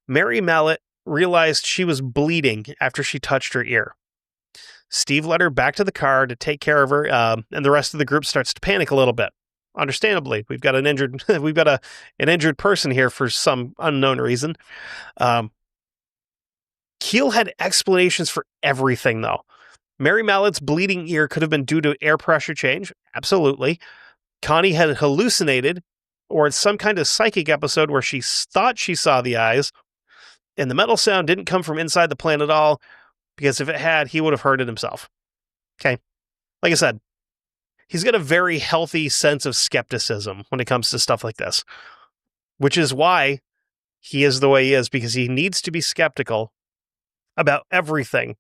Mary Mallet realized she was bleeding after she touched her ear. Steve led her back to the car to take care of her, and the rest of the group starts to panic a little bit. Understandably, we've got an injured person here for some unknown reason. Keel had explanations for everything, though. Mary Mallet's bleeding ear could have been due to air pressure change. Absolutely. Connie had hallucinated, or some kind of psychic episode where she thought she saw the eyes, and the metal sound didn't come from inside the plant at all, because if it had, he would have heard it himself. Okay. Like I said, he's got a very healthy sense of skepticism when it comes to stuff like this, which is why he is the way he is, because he needs to be skeptical about everything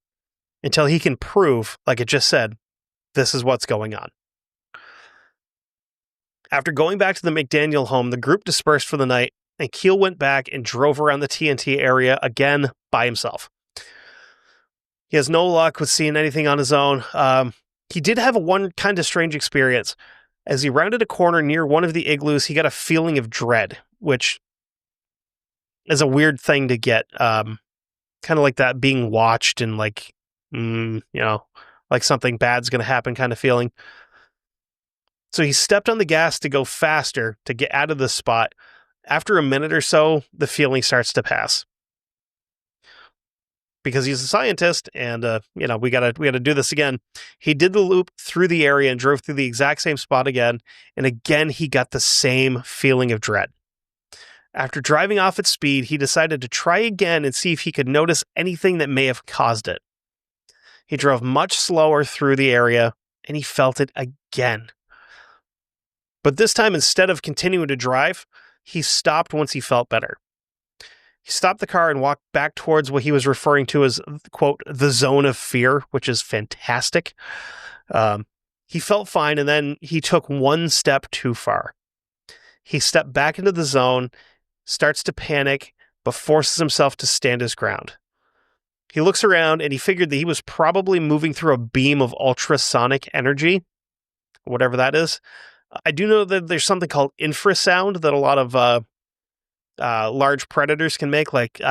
until he can prove, like it just said, this is what's going on. After going back to the McDaniel home, the group dispersed for the night, and Keel went back and drove around the TNT area again by himself. He has no luck with seeing anything on his own. He did have one kind of strange experience. As he rounded a corner near one of the igloos, he got a feeling of dread, which is a weird thing to get. Kind of like that being watched and like, like something bad's going to happen kind of feeling. So he stepped on the gas to go faster to get out of the spot. After a minute or so, the feeling starts to pass. because he's a scientist and, we gotta do this again. He did the loop through the area and drove through the exact same spot again. And again, he got the same feeling of dread. After driving off at speed, he decided to try again and see if he could notice anything that may have caused it. He drove much slower through the area and he felt it again. But this time, instead of continuing to drive, he stopped once he felt better. He stopped the car and walked back towards what he was referring to as, quote, the zone of fear, which is fantastic. He felt fine, and then he took one step too far. He stepped back into the zone, starts to panic, but forces himself to stand his ground. He looks around, and he figured that he was probably moving through a beam of ultrasonic energy, whatever that is. I do know that there's something called infrasound that a lot of large predators can make, like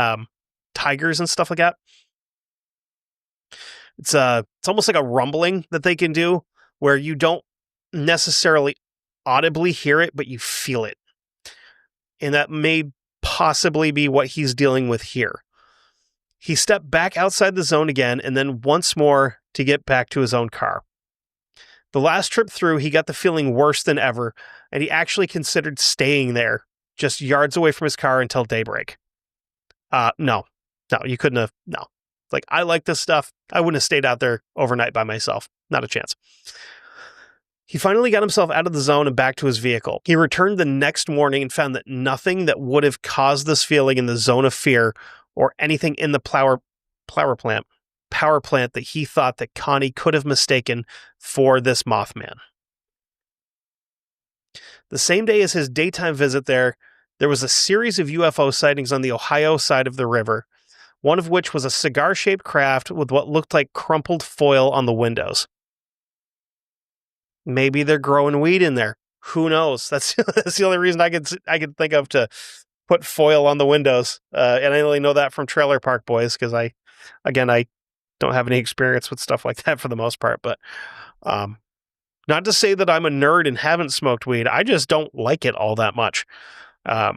tigers and stuff like that. It's almost like a rumbling that they can do where you don't necessarily audibly hear it, but you feel it. And that may possibly be what he's dealing with here. He stepped back outside the zone again and then once more to get back to his own car. The last trip through, he got the feeling worse than ever, and he actually considered staying there, just yards away from his car until daybreak. No, you couldn't have, no. Like, I like this stuff. I wouldn't have stayed out there overnight by myself. Not a chance. He finally got himself out of the zone and back to his vehicle. He returned the next morning and found that nothing that would have caused this feeling in the zone of fear or anything in the power plant that he thought that Connie could have mistaken for this Mothman. The same day as his daytime visit there was a series of UFO sightings on the Ohio side of the river, one of which was a cigar-shaped craft with what looked like crumpled foil on the windows. Maybe they're growing weed in there. Who knows? That's the only reason I could think of to put foil on the windows. And I only know that from Trailer Park Boys because I don't have any experience with stuff like that for the most part. But not to say that I'm a nerd and haven't smoked weed. I just don't like it all that much. I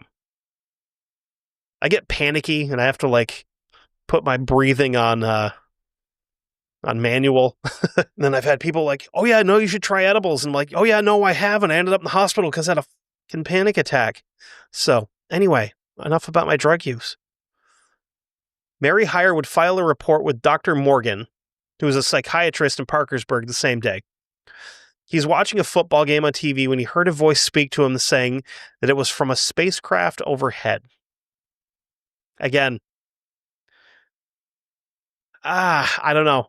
get panicky and I have to like put my breathing on manual. And then I've had people like, oh yeah, no, you should try edibles. And I'm like, oh yeah, no, I haven't. I ended up in the hospital because I had a fucking panic attack. So anyway, enough about my drug use. Mary Heyer would file a report with Dr. Morgan, who was a psychiatrist in Parkersburg the same day. He's watching a football game on TV when he heard a voice speak to him saying that it was from a spacecraft overhead. Again, I don't know.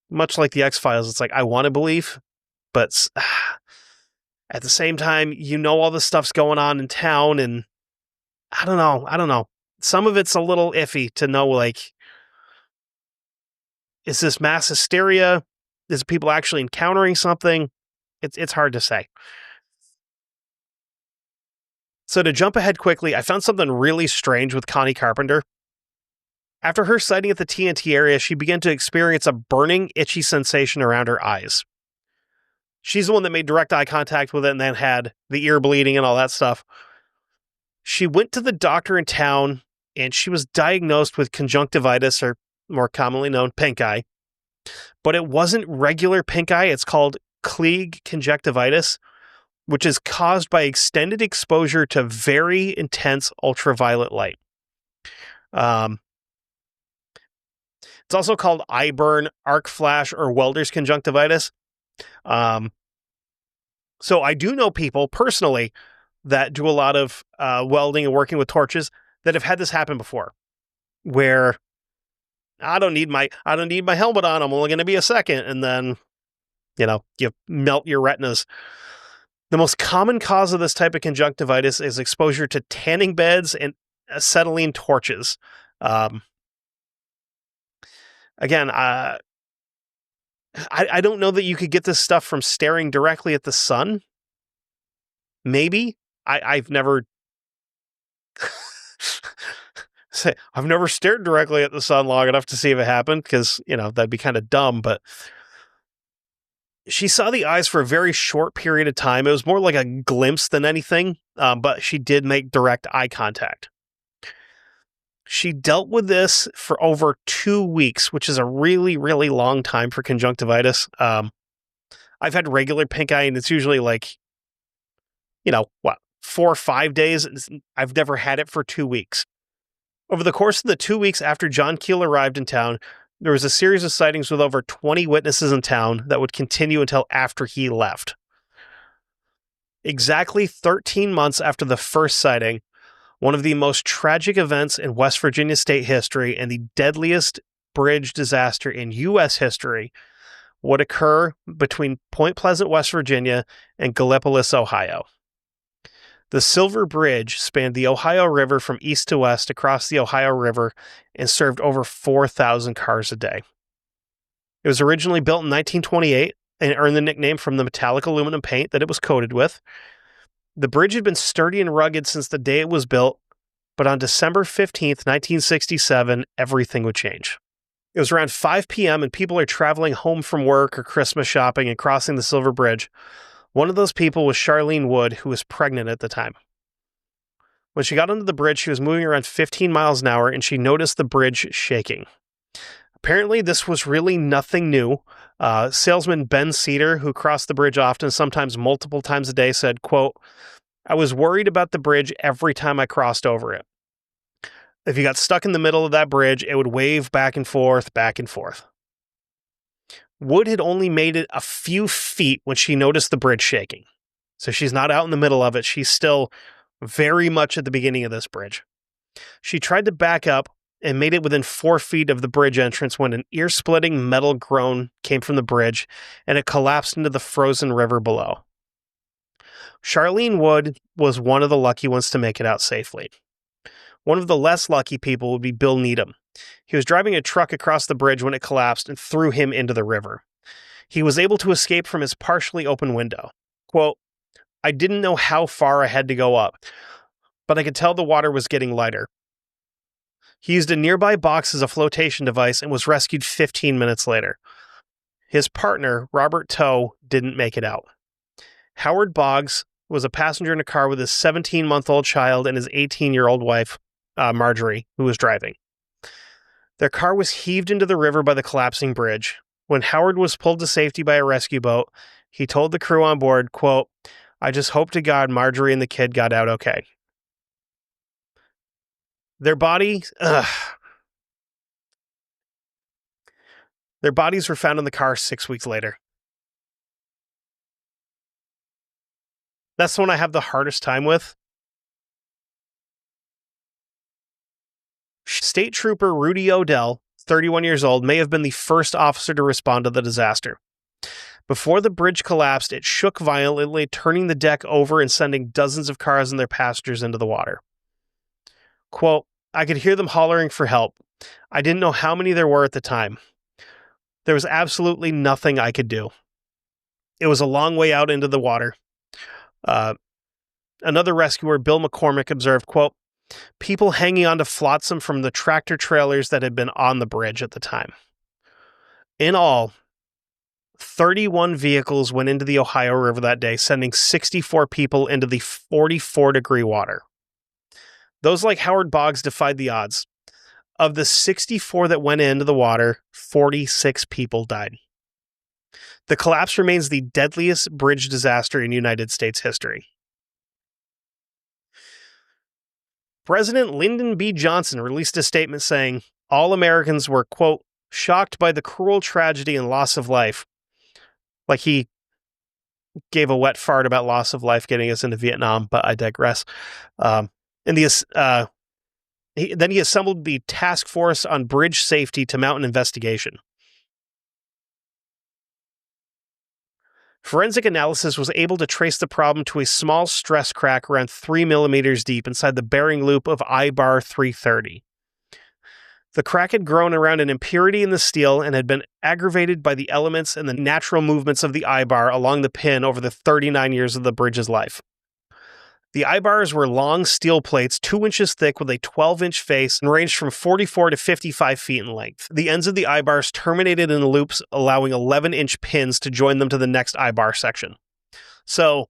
Much like the X-Files, it's like, I want to believe, but at the same time, all this stuff's going on in town, and I don't know. Some of it's a little iffy to know, like, is this mass hysteria? Is people actually encountering something? It's hard to say. So to jump ahead quickly, I found something really strange with Connie Carpenter. After her sighting at the TNT area, she began to experience a burning, itchy sensation around her eyes. She's the one that made direct eye contact with it and then had the ear bleeding and all that stuff. She went to the doctor in town and she was diagnosed with conjunctivitis, or more commonly known, pink eye. But it wasn't regular pink eye. It's called Klieg conjunctivitis, which is caused by extended exposure to very intense ultraviolet light. It's also called eye burn, arc flash, or welder's conjunctivitis. So I do know people personally that do a lot of welding and working with torches that have had this happen before, where I don't need my helmet on. I'm only going to be a second, and then you melt your retinas. The most common cause of this type of conjunctivitis is exposure to tanning beds and acetylene torches. Again, I don't know that you could get this stuff from staring directly at the sun. Maybe. I've never stared directly at the sun long enough to see if it happened, because, that'd be kind of dumb, but she saw the eyes for a very short period of time. It was more like a glimpse than anything, but she did make direct eye contact. She dealt with this for over 2 weeks, which is a really, really long time for conjunctivitis. I've had regular pink eye, and it's usually like, 4 or 5 days. I've never had it for 2 weeks. Over the course of the 2 weeks after John Keel arrived in town, there was a series of sightings with over 20 witnesses in town that would continue until after he left. Exactly 13 months after the first sighting, one of the most tragic events in West Virginia state history and the deadliest bridge disaster in U.S. history would occur between Point Pleasant, West Virginia, and Gallipolis, Ohio. The Silver Bridge spanned the Ohio River from east to west across the Ohio River and served over 4,000 cars a day. It was originally built in 1928 and earned the nickname from the metallic aluminum paint that it was coated with. The bridge had been sturdy and rugged since the day it was built, but on December 15th, 1967, everything would change. It was around 5 p.m. and people are traveling home from work or Christmas shopping and crossing the Silver Bridge. One of those people was Charlene Wood, who was pregnant at the time. When she got onto the bridge, she was moving around 15 miles an hour and she noticed the bridge shaking. Apparently, this was really nothing new. Salesman Ben Cedar, who crossed the bridge often, sometimes multiple times a day, said, quote, "I was worried about the bridge every time I crossed over it. If you got stuck in the middle of that bridge, it would wave back and forth, back and forth." Wood had only made it a few feet when she noticed the bridge shaking. So she's not out in the middle of it. She's still very much at the beginning of this bridge. She tried to back up and made it within 4 feet of the bridge entrance when an ear-splitting metal groan came from the bridge and it collapsed into the frozen river below. Charlene Wood was one of the lucky ones to make it out safely. One of the less lucky people would be Bill Needham. He was driving a truck across the bridge when it collapsed and threw him into the river. He was able to escape from his partially open window. Quote, "I didn't know how far I had to go up, but I could tell the water was getting lighter." He used a nearby box as a flotation device and was rescued 15 minutes later. His partner, Robert Toe, didn't make it out. Howard Boggs was a passenger in a car with his 17-month-old child and his 18-year-old wife, Marjorie, who was driving. Their car was heaved into the river by the collapsing bridge. When Howard was pulled to safety by a rescue boat, he told the crew on board, quote, "I just hope to God Marjorie and the kid got out okay." Their bodies were found in the car 6 weeks later. That's the one I have the hardest time with. State Trooper Rudy Odell, 31 years old, may have been the first officer to respond to the disaster. Before the bridge collapsed, it shook violently, turning the deck over and sending dozens of cars and their passengers into the water. Quote, "I could hear them hollering for help. I didn't know how many there were at the time. There was absolutely nothing I could do. It was a long way out into the water." Another rescuer, Bill McCormick, observed, quote, "People hanging onto flotsam from the tractor trailers that had been on the bridge at the time." In all, 31 vehicles went into the Ohio River that day, sending 64 people into the 44-degree water. Those like Howard Boggs defied the odds. Of the 64 that went into the water, 46 people died. The collapse remains the deadliest bridge disaster in United States history. President Lyndon B. Johnson released a statement saying, "All Americans were, quote, shocked by the cruel tragedy and loss of life." Like he gave a wet fart about loss of life getting us into Vietnam, but I digress. Then he assembled the Task Force on Bridge Safety to mount an investigation. Forensic analysis was able to trace the problem to a small stress crack around 3 millimeters deep inside the bearing loop of I-bar 330. The crack had grown around an impurity in the steel and had been aggravated by the elements and the natural movements of the I-bar along the pin over the 39 years of the bridge's life. The I-bars were long steel plates 2 inches thick with a 12-inch face and ranged from 44 to 55 feet in length. The ends of the I-bars terminated in loops, allowing 11-inch pins to join them to the next I-bar section. So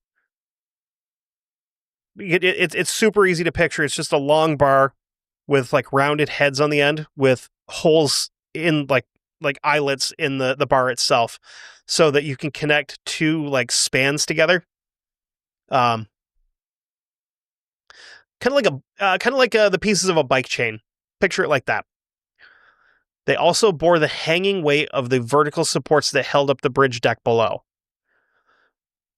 it's super easy to picture. It's just a long bar with like rounded heads on the end with holes in like eyelets in the bar itself, so that you can connect two like spans together. Kind of like the pieces of a bike chain. Picture it like that. They also bore the hanging weight of the vertical supports that held up the bridge deck below.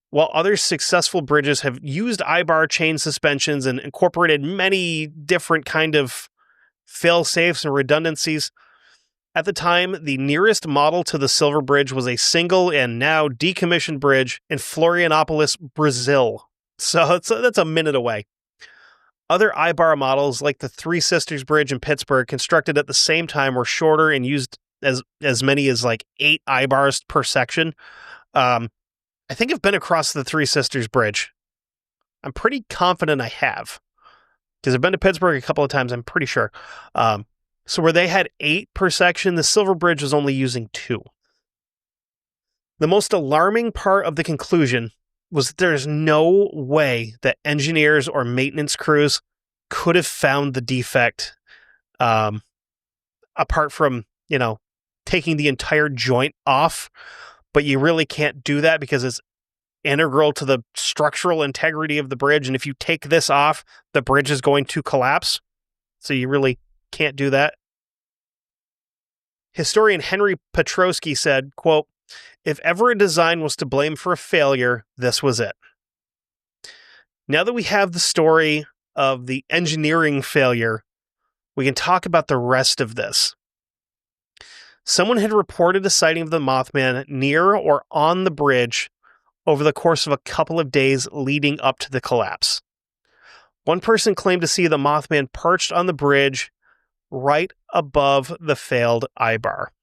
While other successful bridges have used I-bar chain suspensions and incorporated many different kind of fail-safes and redundancies, at the time, the nearest model to the Silver Bridge was a single and now decommissioned bridge in Florianopolis, Brazil. So that's a minute away. Other I-bar models, like the Three Sisters Bridge in Pittsburgh, constructed at the same time, were shorter and used as many as like 8 I-bars per section. I think I've been across the Three Sisters Bridge. I'm pretty confident I have, because I've been to Pittsburgh a couple of times, I'm pretty sure. So where they had 8 per section, the Silver Bridge was only using 2. The most alarming part of the conclusion was that there's no way that engineers or maintenance crews could have found the defect, apart from, taking the entire joint off. But you really can't do that because it's integral to the structural integrity of the bridge. And if you take this off, the bridge is going to collapse. So you really can't do that. Historian Henry Petrosky said, quote, "If ever a design was to blame for a failure, this was it." Now that we have the story of the engineering failure, we can talk about the rest of this. Someone had reported a sighting of the Mothman near or on the bridge over the course of a couple of days leading up to the collapse. One person claimed to see the Mothman perched on the bridge right above the failed I-bar.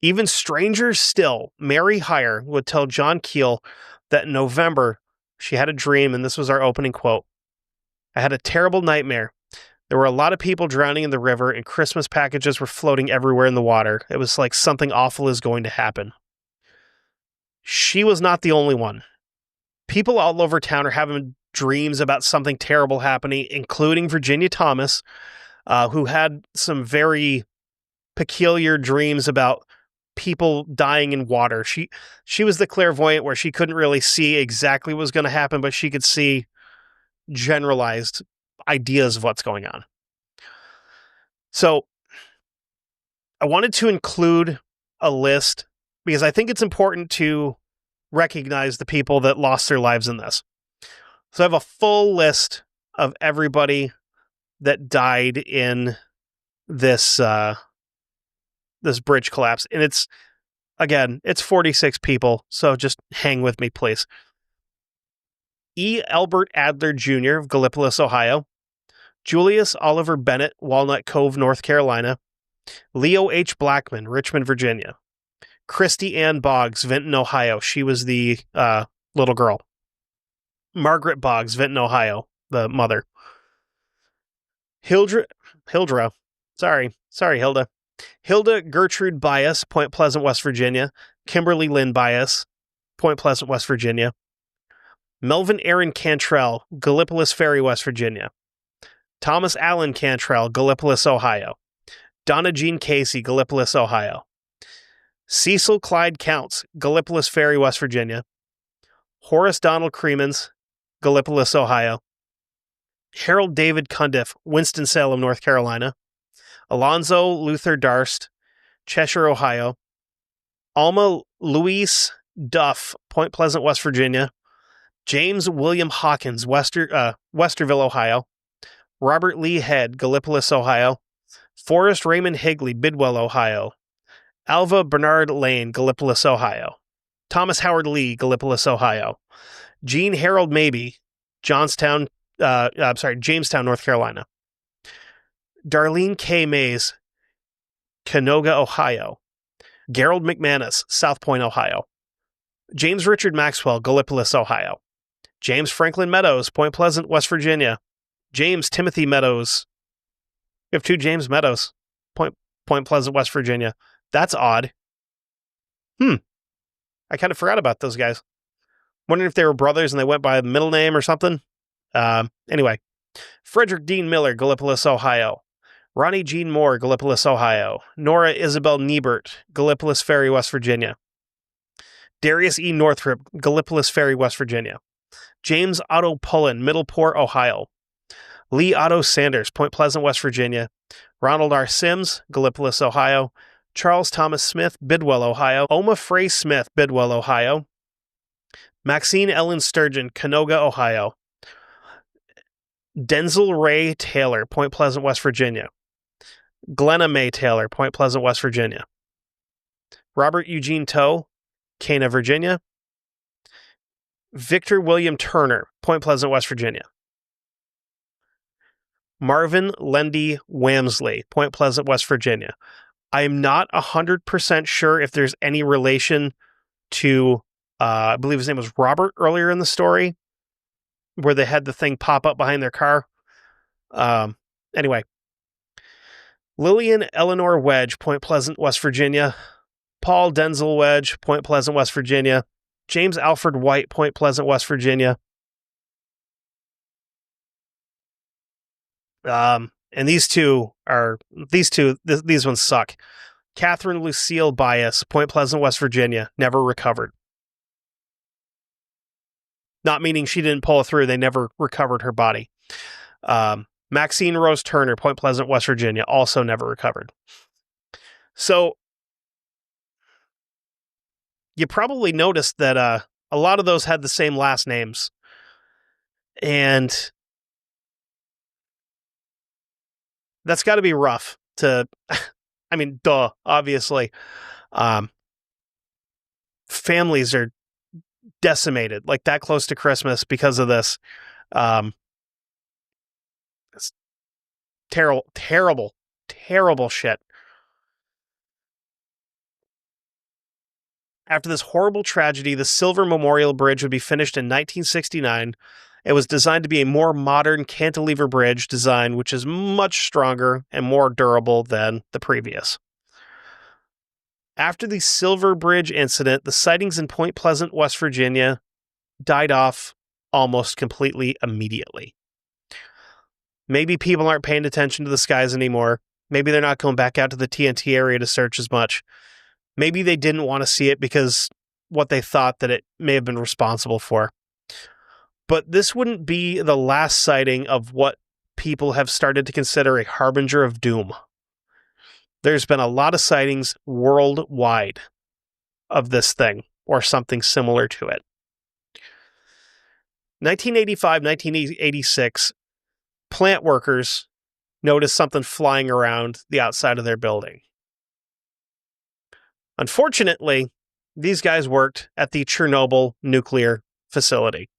Even stranger still, Mary Heyer would tell John Keel that in November she had a dream, and this was our opening quote. "I had a terrible nightmare. There were a lot of people drowning in the river, and Christmas packages were floating everywhere in the water. It was like something awful is going to happen." She was not the only one. People all over town are having dreams about something terrible happening, including Virginia Thomas, who had some very peculiar dreams about people dying in water. She was the clairvoyant where she couldn't really see exactly what was going to happen, but she could see generalized ideas of what's going on. So I wanted to include a list because I think it's important to recognize the people that lost their lives in this. So I have a full list of everybody that died in this this bridge collapse. And it's 46 people, so just hang with me, please. E. Albert Adler Jr. of Gallipolis, Ohio. Julius Oliver Bennett, Walnut Cove, North Carolina. Leo H. Blackman, Richmond, Virginia. Christy Ann Boggs, Vinton, Ohio. She was the little girl. Margaret Boggs, Vinton, Ohio, the mother. Hilda. Sorry, Hilda. Hilda Gertrude Bias, Point Pleasant, West Virginia. Kimberly Lynn Bias, Point Pleasant, West Virginia. Melvin Aaron Cantrell, Gallipolis Ferry, West Virginia. Thomas Allen Cantrell, Gallipolis, Ohio. Donna Jean Casey, Gallipolis, Ohio. Cecil Clyde Counts, Gallipolis Ferry, West Virginia. Horace Donald Cremans, Gallipolis, Ohio. Harold David Cundiff, Winston-Salem, North Carolina. Alonzo Luther Darst, Cheshire, Ohio. Alma Louise Duff, Point Pleasant, West Virginia. James William Hawkins, Westerville, Ohio. Robert Lee Head, Gallipolis, Ohio. Forrest Raymond Higley, Bidwell, Ohio. Alva Bernard Lane, Gallipolis, Ohio. Thomas Howard Lee, Gallipolis, Ohio. Gene Harold Mabey, Jamestown, North Carolina. Darlene K. Mays, Canoga, Ohio. Gerald McManus, South Point, Ohio. James Richard Maxwell, Gallipolis, Ohio. James Franklin Meadows, Point Pleasant, West Virginia. James Timothy Meadows. We have 2 James Meadows, Point Pleasant, West Virginia. That's odd. I kind of forgot about those guys. Wondering if they were brothers and they went by a middle name or something. Anyway, Frederick Dean Miller, Gallipolis, Ohio. Ronnie Jean Moore, Gallipolis, Ohio. Nora Isabel Niebert, Gallipolis Ferry, West Virginia. Darius E. Northrop, Gallipolis Ferry, West Virginia. James Otto Pullen, Middleport, Ohio. Lee Otto Sanders, Point Pleasant, West Virginia. Ronald R. Sims, Gallipolis, Ohio. Charles Thomas Smith, Bidwell, Ohio. Oma Frey Smith, Bidwell, Ohio. Maxine Ellen Sturgeon, Canoga, Ohio. Denzel Ray Taylor, Point Pleasant, West Virginia. Glenna May Taylor, Point Pleasant, West Virginia. Robert Eugene Toe, Cana, Virginia. Victor William Turner, Point Pleasant, West Virginia. Marvin Lendy Wamsley, Point Pleasant, West Virginia. I am not 100% sure if there's any relation to, I believe his name was Robert earlier in the story, where they had the thing pop up behind their car. Anyway. Lillian Eleanor Wedge, Point Pleasant, West Virginia. Paul Denzel Wedge, Point Pleasant, West Virginia. James Alfred White, Point Pleasant, West Virginia. And these ones suck. Catherine Lucille Bias, Point Pleasant, West Virginia, never recovered. Not meaning she didn't pull through, they never recovered her body. Maxine Rose Turner, Point Pleasant, West Virginia, also never recovered. So, you probably noticed that a lot of those had the same last names. And that's got to be rough to, I mean, duh, obviously. Families are decimated like that close to Christmas because of this. It's terrible, terrible, terrible shit. After this horrible tragedy, the Silver Memorial Bridge would be finished in 1969. It was designed to be a more modern cantilever bridge design, which is much stronger and more durable than the previous. After the Silver Bridge incident, the sightings in Point Pleasant, West Virginia died off almost completely immediately. Maybe people aren't paying attention to the skies anymore. Maybe they're not going back out to the TNT area to search as much. Maybe they didn't want to see it because what they thought that it may have been responsible for. But this wouldn't be the last sighting of what people have started to consider a harbinger of doom. There's been a lot of sightings worldwide of this thing or something similar to it. 1985, 1986, plant workers noticed something flying around the outside of their building. Unfortunately, these guys worked at the Chernobyl nuclear facility.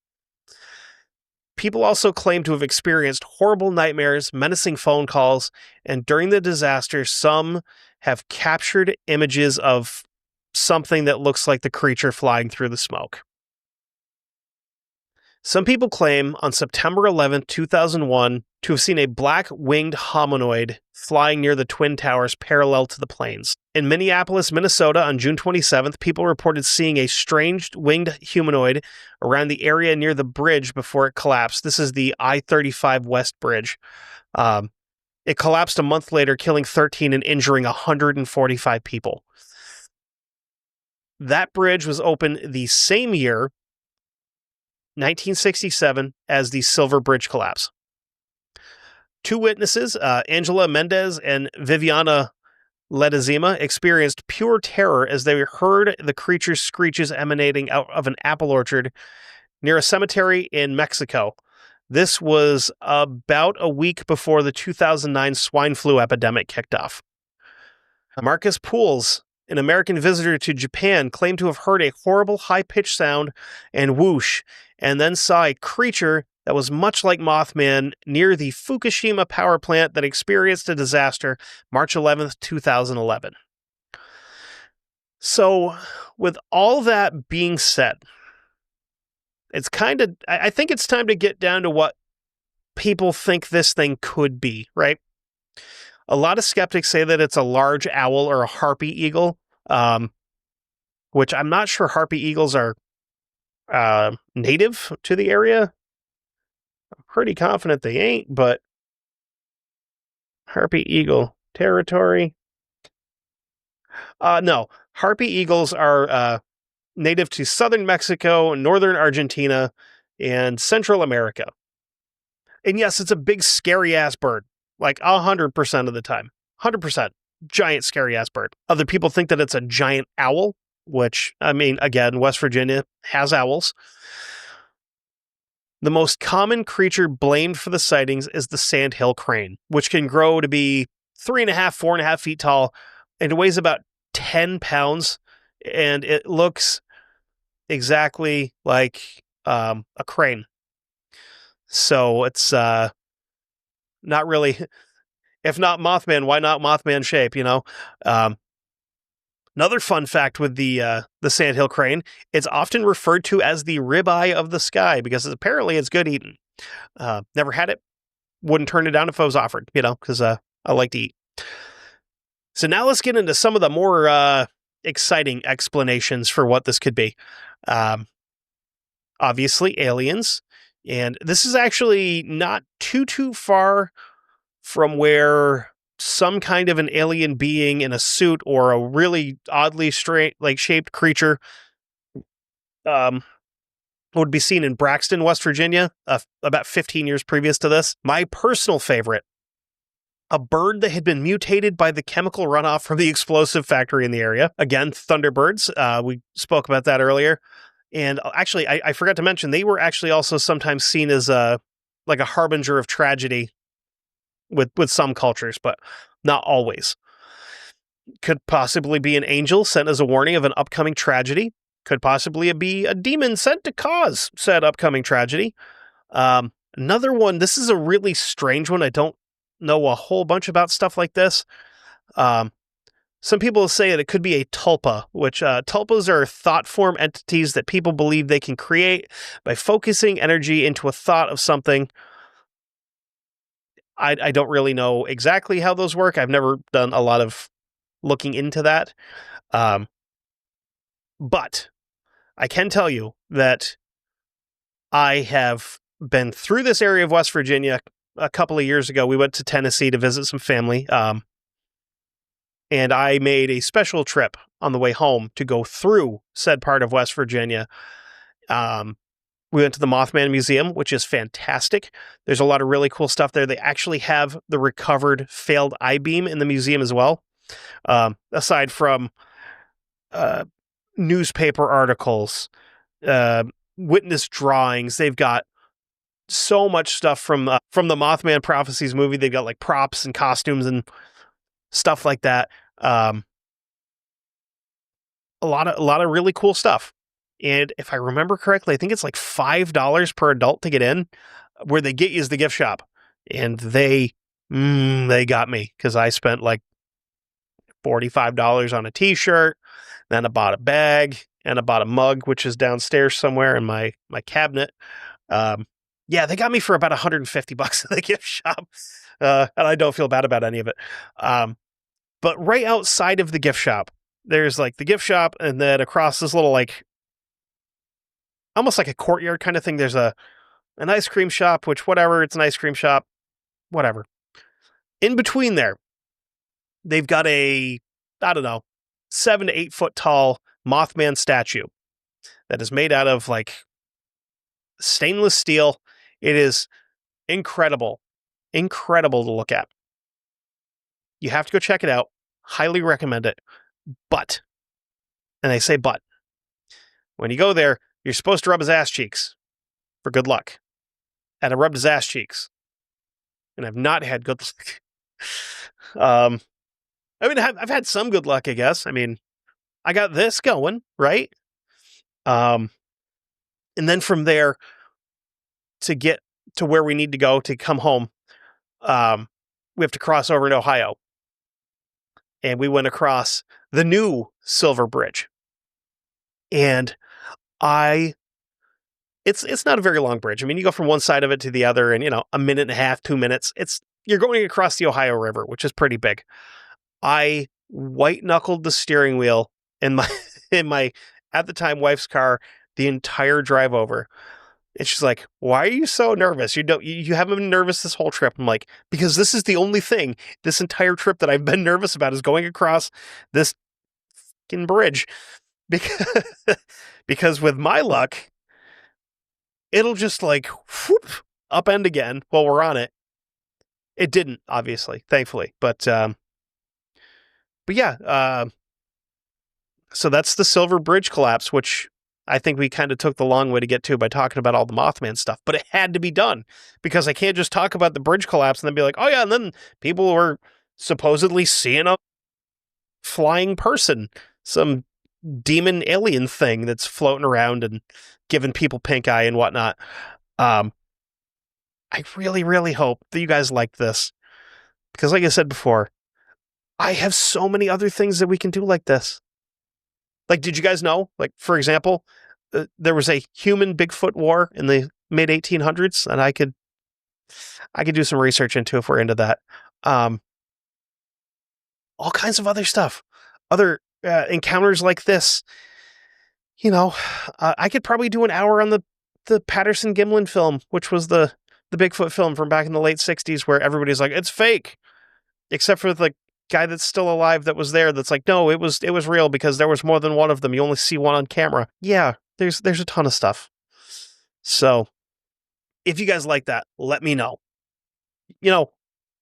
People also claim to have experienced horrible nightmares, menacing phone calls, and during the disaster, some have captured images of something that looks like the creature flying through the smoke. Some people claim on September 11, 2001, to have seen a black-winged hominoid flying near the Twin Towers parallel to the planes. In Minneapolis, Minnesota, on June 27th, people reported seeing a strange winged humanoid around the area near the bridge before it collapsed. This is the I-35 West Bridge. It collapsed a month later, killing 13 and injuring 145 people. That bridge was open the same year, 1967, as the Silver Bridge collapse. Two witnesses, Angela Mendez and Viviana Ledezima, experienced pure terror as they heard the creature's screeches emanating out of an apple orchard near a cemetery in Mexico. This was about a week before the 2009 swine flu epidemic kicked off. Marcus Pools, an American visitor to Japan, claimed to have heard a horrible high-pitched sound and whoosh, and then saw a creature that was much like Mothman near the Fukushima power plant that experienced a disaster March 11th, 2011. So, with all that being said, I think it's time to get down to what people think this thing could be, right? A lot of skeptics say that it's a large owl or a harpy eagle, which I'm not sure harpy eagles are native to the area. I'm pretty confident they ain't, but harpy eagle territory. No, harpy eagles are native to southern Mexico, northern Argentina, and Central America. And yes, it's a big, scary ass bird, like 100% of the time. 100%. Giant, scary ass bird. Other people think that it's a giant owl, which, I mean, again, West Virginia has owls. The most common creature blamed for the sightings is the sandhill crane, which can grow to be 3.5, 4.5 feet tall, and it weighs about 10 pounds, and it looks exactly like a crane. So it's not really, if not Mothman, why not Mothman shape, you know? Another fun fact with the sandhill crane, it's often referred to as the ribeye of the sky because apparently it's good eating. Never had it, wouldn't turn it down if I was offered, you know, because I like to eat. So now let's get into some of the more exciting explanations for what this could be. Obviously, aliens. And this is actually not too far from where some kind of an alien being in a suit or a really oddly shaped creature would be seen in Braxton, West Virginia, about 15 years previous to this. My personal favorite, a bird that had been mutated by the chemical runoff from the explosive factory in the area. Again, thunderbirds. We spoke about that earlier. And actually, I forgot to mention, they were actually also sometimes seen as like a harbinger of tragedy with some cultures, but not always. Could possibly be an angel sent as a warning of an upcoming tragedy. Could possibly be a demon sent to cause said upcoming tragedy. Another one, this is a really strange one. I don't know a whole bunch about stuff like this. Some people say that it could be a tulpa, which tulpas are thought form entities that people believe they can create by focusing energy into a thought of something. I don't really know exactly how those work. I've never done a lot of looking into that. But I can tell you that I have been through this area of West Virginia a couple of years ago. We went to Tennessee to visit some family. And I made a special trip on the way home to go through said part of West Virginia. We went to the Mothman Museum, which is fantastic. There's a lot of really cool stuff there. They actually have the recovered failed I-beam in the museum as well. Aside from newspaper articles, witness drawings, they've got so much stuff from the Mothman Prophecies movie. They've got like props and costumes and stuff like that. A lot of really cool stuff. And if I remember correctly, I think it's like $5 per adult to get in. Where they get you is the gift shop. And they got me because I spent like $45 on a t-shirt. Then I bought a bag and I bought a mug, which is downstairs somewhere in my cabinet. Yeah, they got me for about $150 at the gift shop. And I don't feel bad about any of it. But right outside of the gift shop, there's like the gift shop, and then across this little like almost like a courtyard kind of thing, there's an ice cream shop, which whatever, it's an ice cream shop, whatever. In between there, they've got a, I don't know, 7 to 8 foot tall Mothman statue that is made out of like stainless steel. It is incredible to look at. You have to go check it out. Highly recommend it. But, and I say but, when you go there, you're supposed to rub his ass cheeks for good luck. And I rubbed his ass cheeks. And I've not had good luck. I mean, I've had some good luck, I guess. I mean, I got this going, right? And then from there, to get to where we need to go to come home, we have to cross over in Ohio. And we went across the new Silver Bridge. And it's not a very long bridge. I mean, you go from one side of it to the other in, a minute and a half, 2 minutes. You're going across the Ohio River, which is pretty big. I white knuckled the steering wheel in my at the time wife's car the entire drive over. And she's like, why are you so nervous? You haven't been nervous this whole trip. I'm like, because this is the only thing this entire trip that I've been nervous about is going across this fucking bridge. Because, because with my luck, it'll just like whoop, upend again while we're on it. It didn't, obviously, thankfully. But yeah, so that's the Silver Bridge collapse, which I think we kind of took the long way to get to by talking about all the Mothman stuff, but it had to be done because I can't just talk about the bridge collapse and then be like, oh yeah, and then people were supposedly seeing a flying person, some demon alien thing that's floating around and giving people pink eye and whatnot. I really, really hope that you guys like this because like I said before, I have so many other things that we can do like this. Like, did you guys know? Like, for example, there was a human Bigfoot war in the mid 1800s, and I could do some research into if we're into that. All kinds of other stuff, other encounters like this. You know, I could probably do an hour on the Patterson Gimlin film, which was the Bigfoot film from back in the late 60s, where everybody's like, it's fake, except for the guy that's still alive that was there that's like, no, it was real because there was more than one of them. You only see one on camera. Yeah, there's a ton of stuff. So if you guys like that, let me know. You know,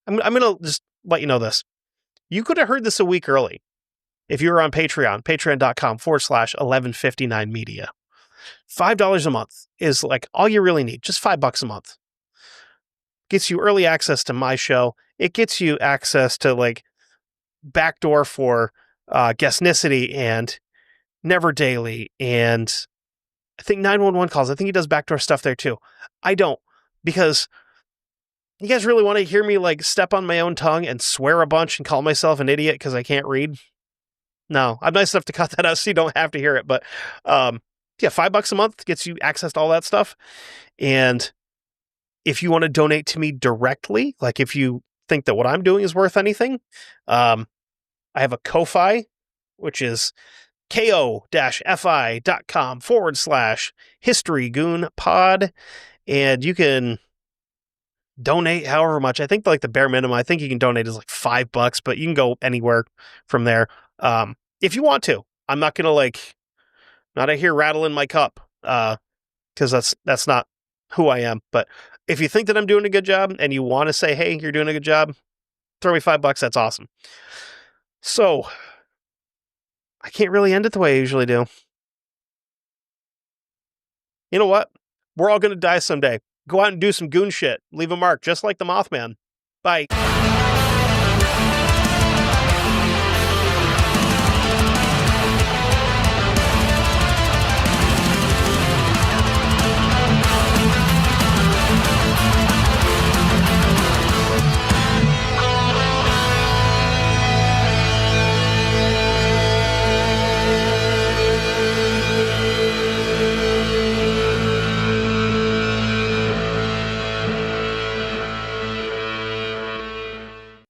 I'm going to just let you know this. You could have heard this a week early if you were on Patreon, patreon.com/1159media. $5 a month is like all you really need, just $5 a month. Gets you early access to my show. It gets you access to like backdoor for Guestnicity and Never Daily and I think 911 calls. I think he does backdoor stuff there too. I don't, because you guys really want to hear me like step on my own tongue and swear a bunch and call myself an idiot because I can't read? No, I'm nice enough to cut that out so you don't have to hear it. But yeah, $5 a month gets you access to all that stuff. And if you want to donate to me directly, like if you think that what I'm doing is worth anything, I have a Ko-Fi, which is ko-fi.com/historygoonpod. And you can donate however much. I think like the bare minimum, I think you can donate is like $5, but you can go anywhere from there. If you want to. I'm not going to like, not out here rattling my cup, because that's not who I am. But if you think that I'm doing a good job and you want to say, hey, you're doing a good job, throw me $5. That's awesome. So I can't really end it the way I usually do. You know what? We're all going to die someday. Go out and do some goon shit. Leave a mark, just like the Mothman. Bye.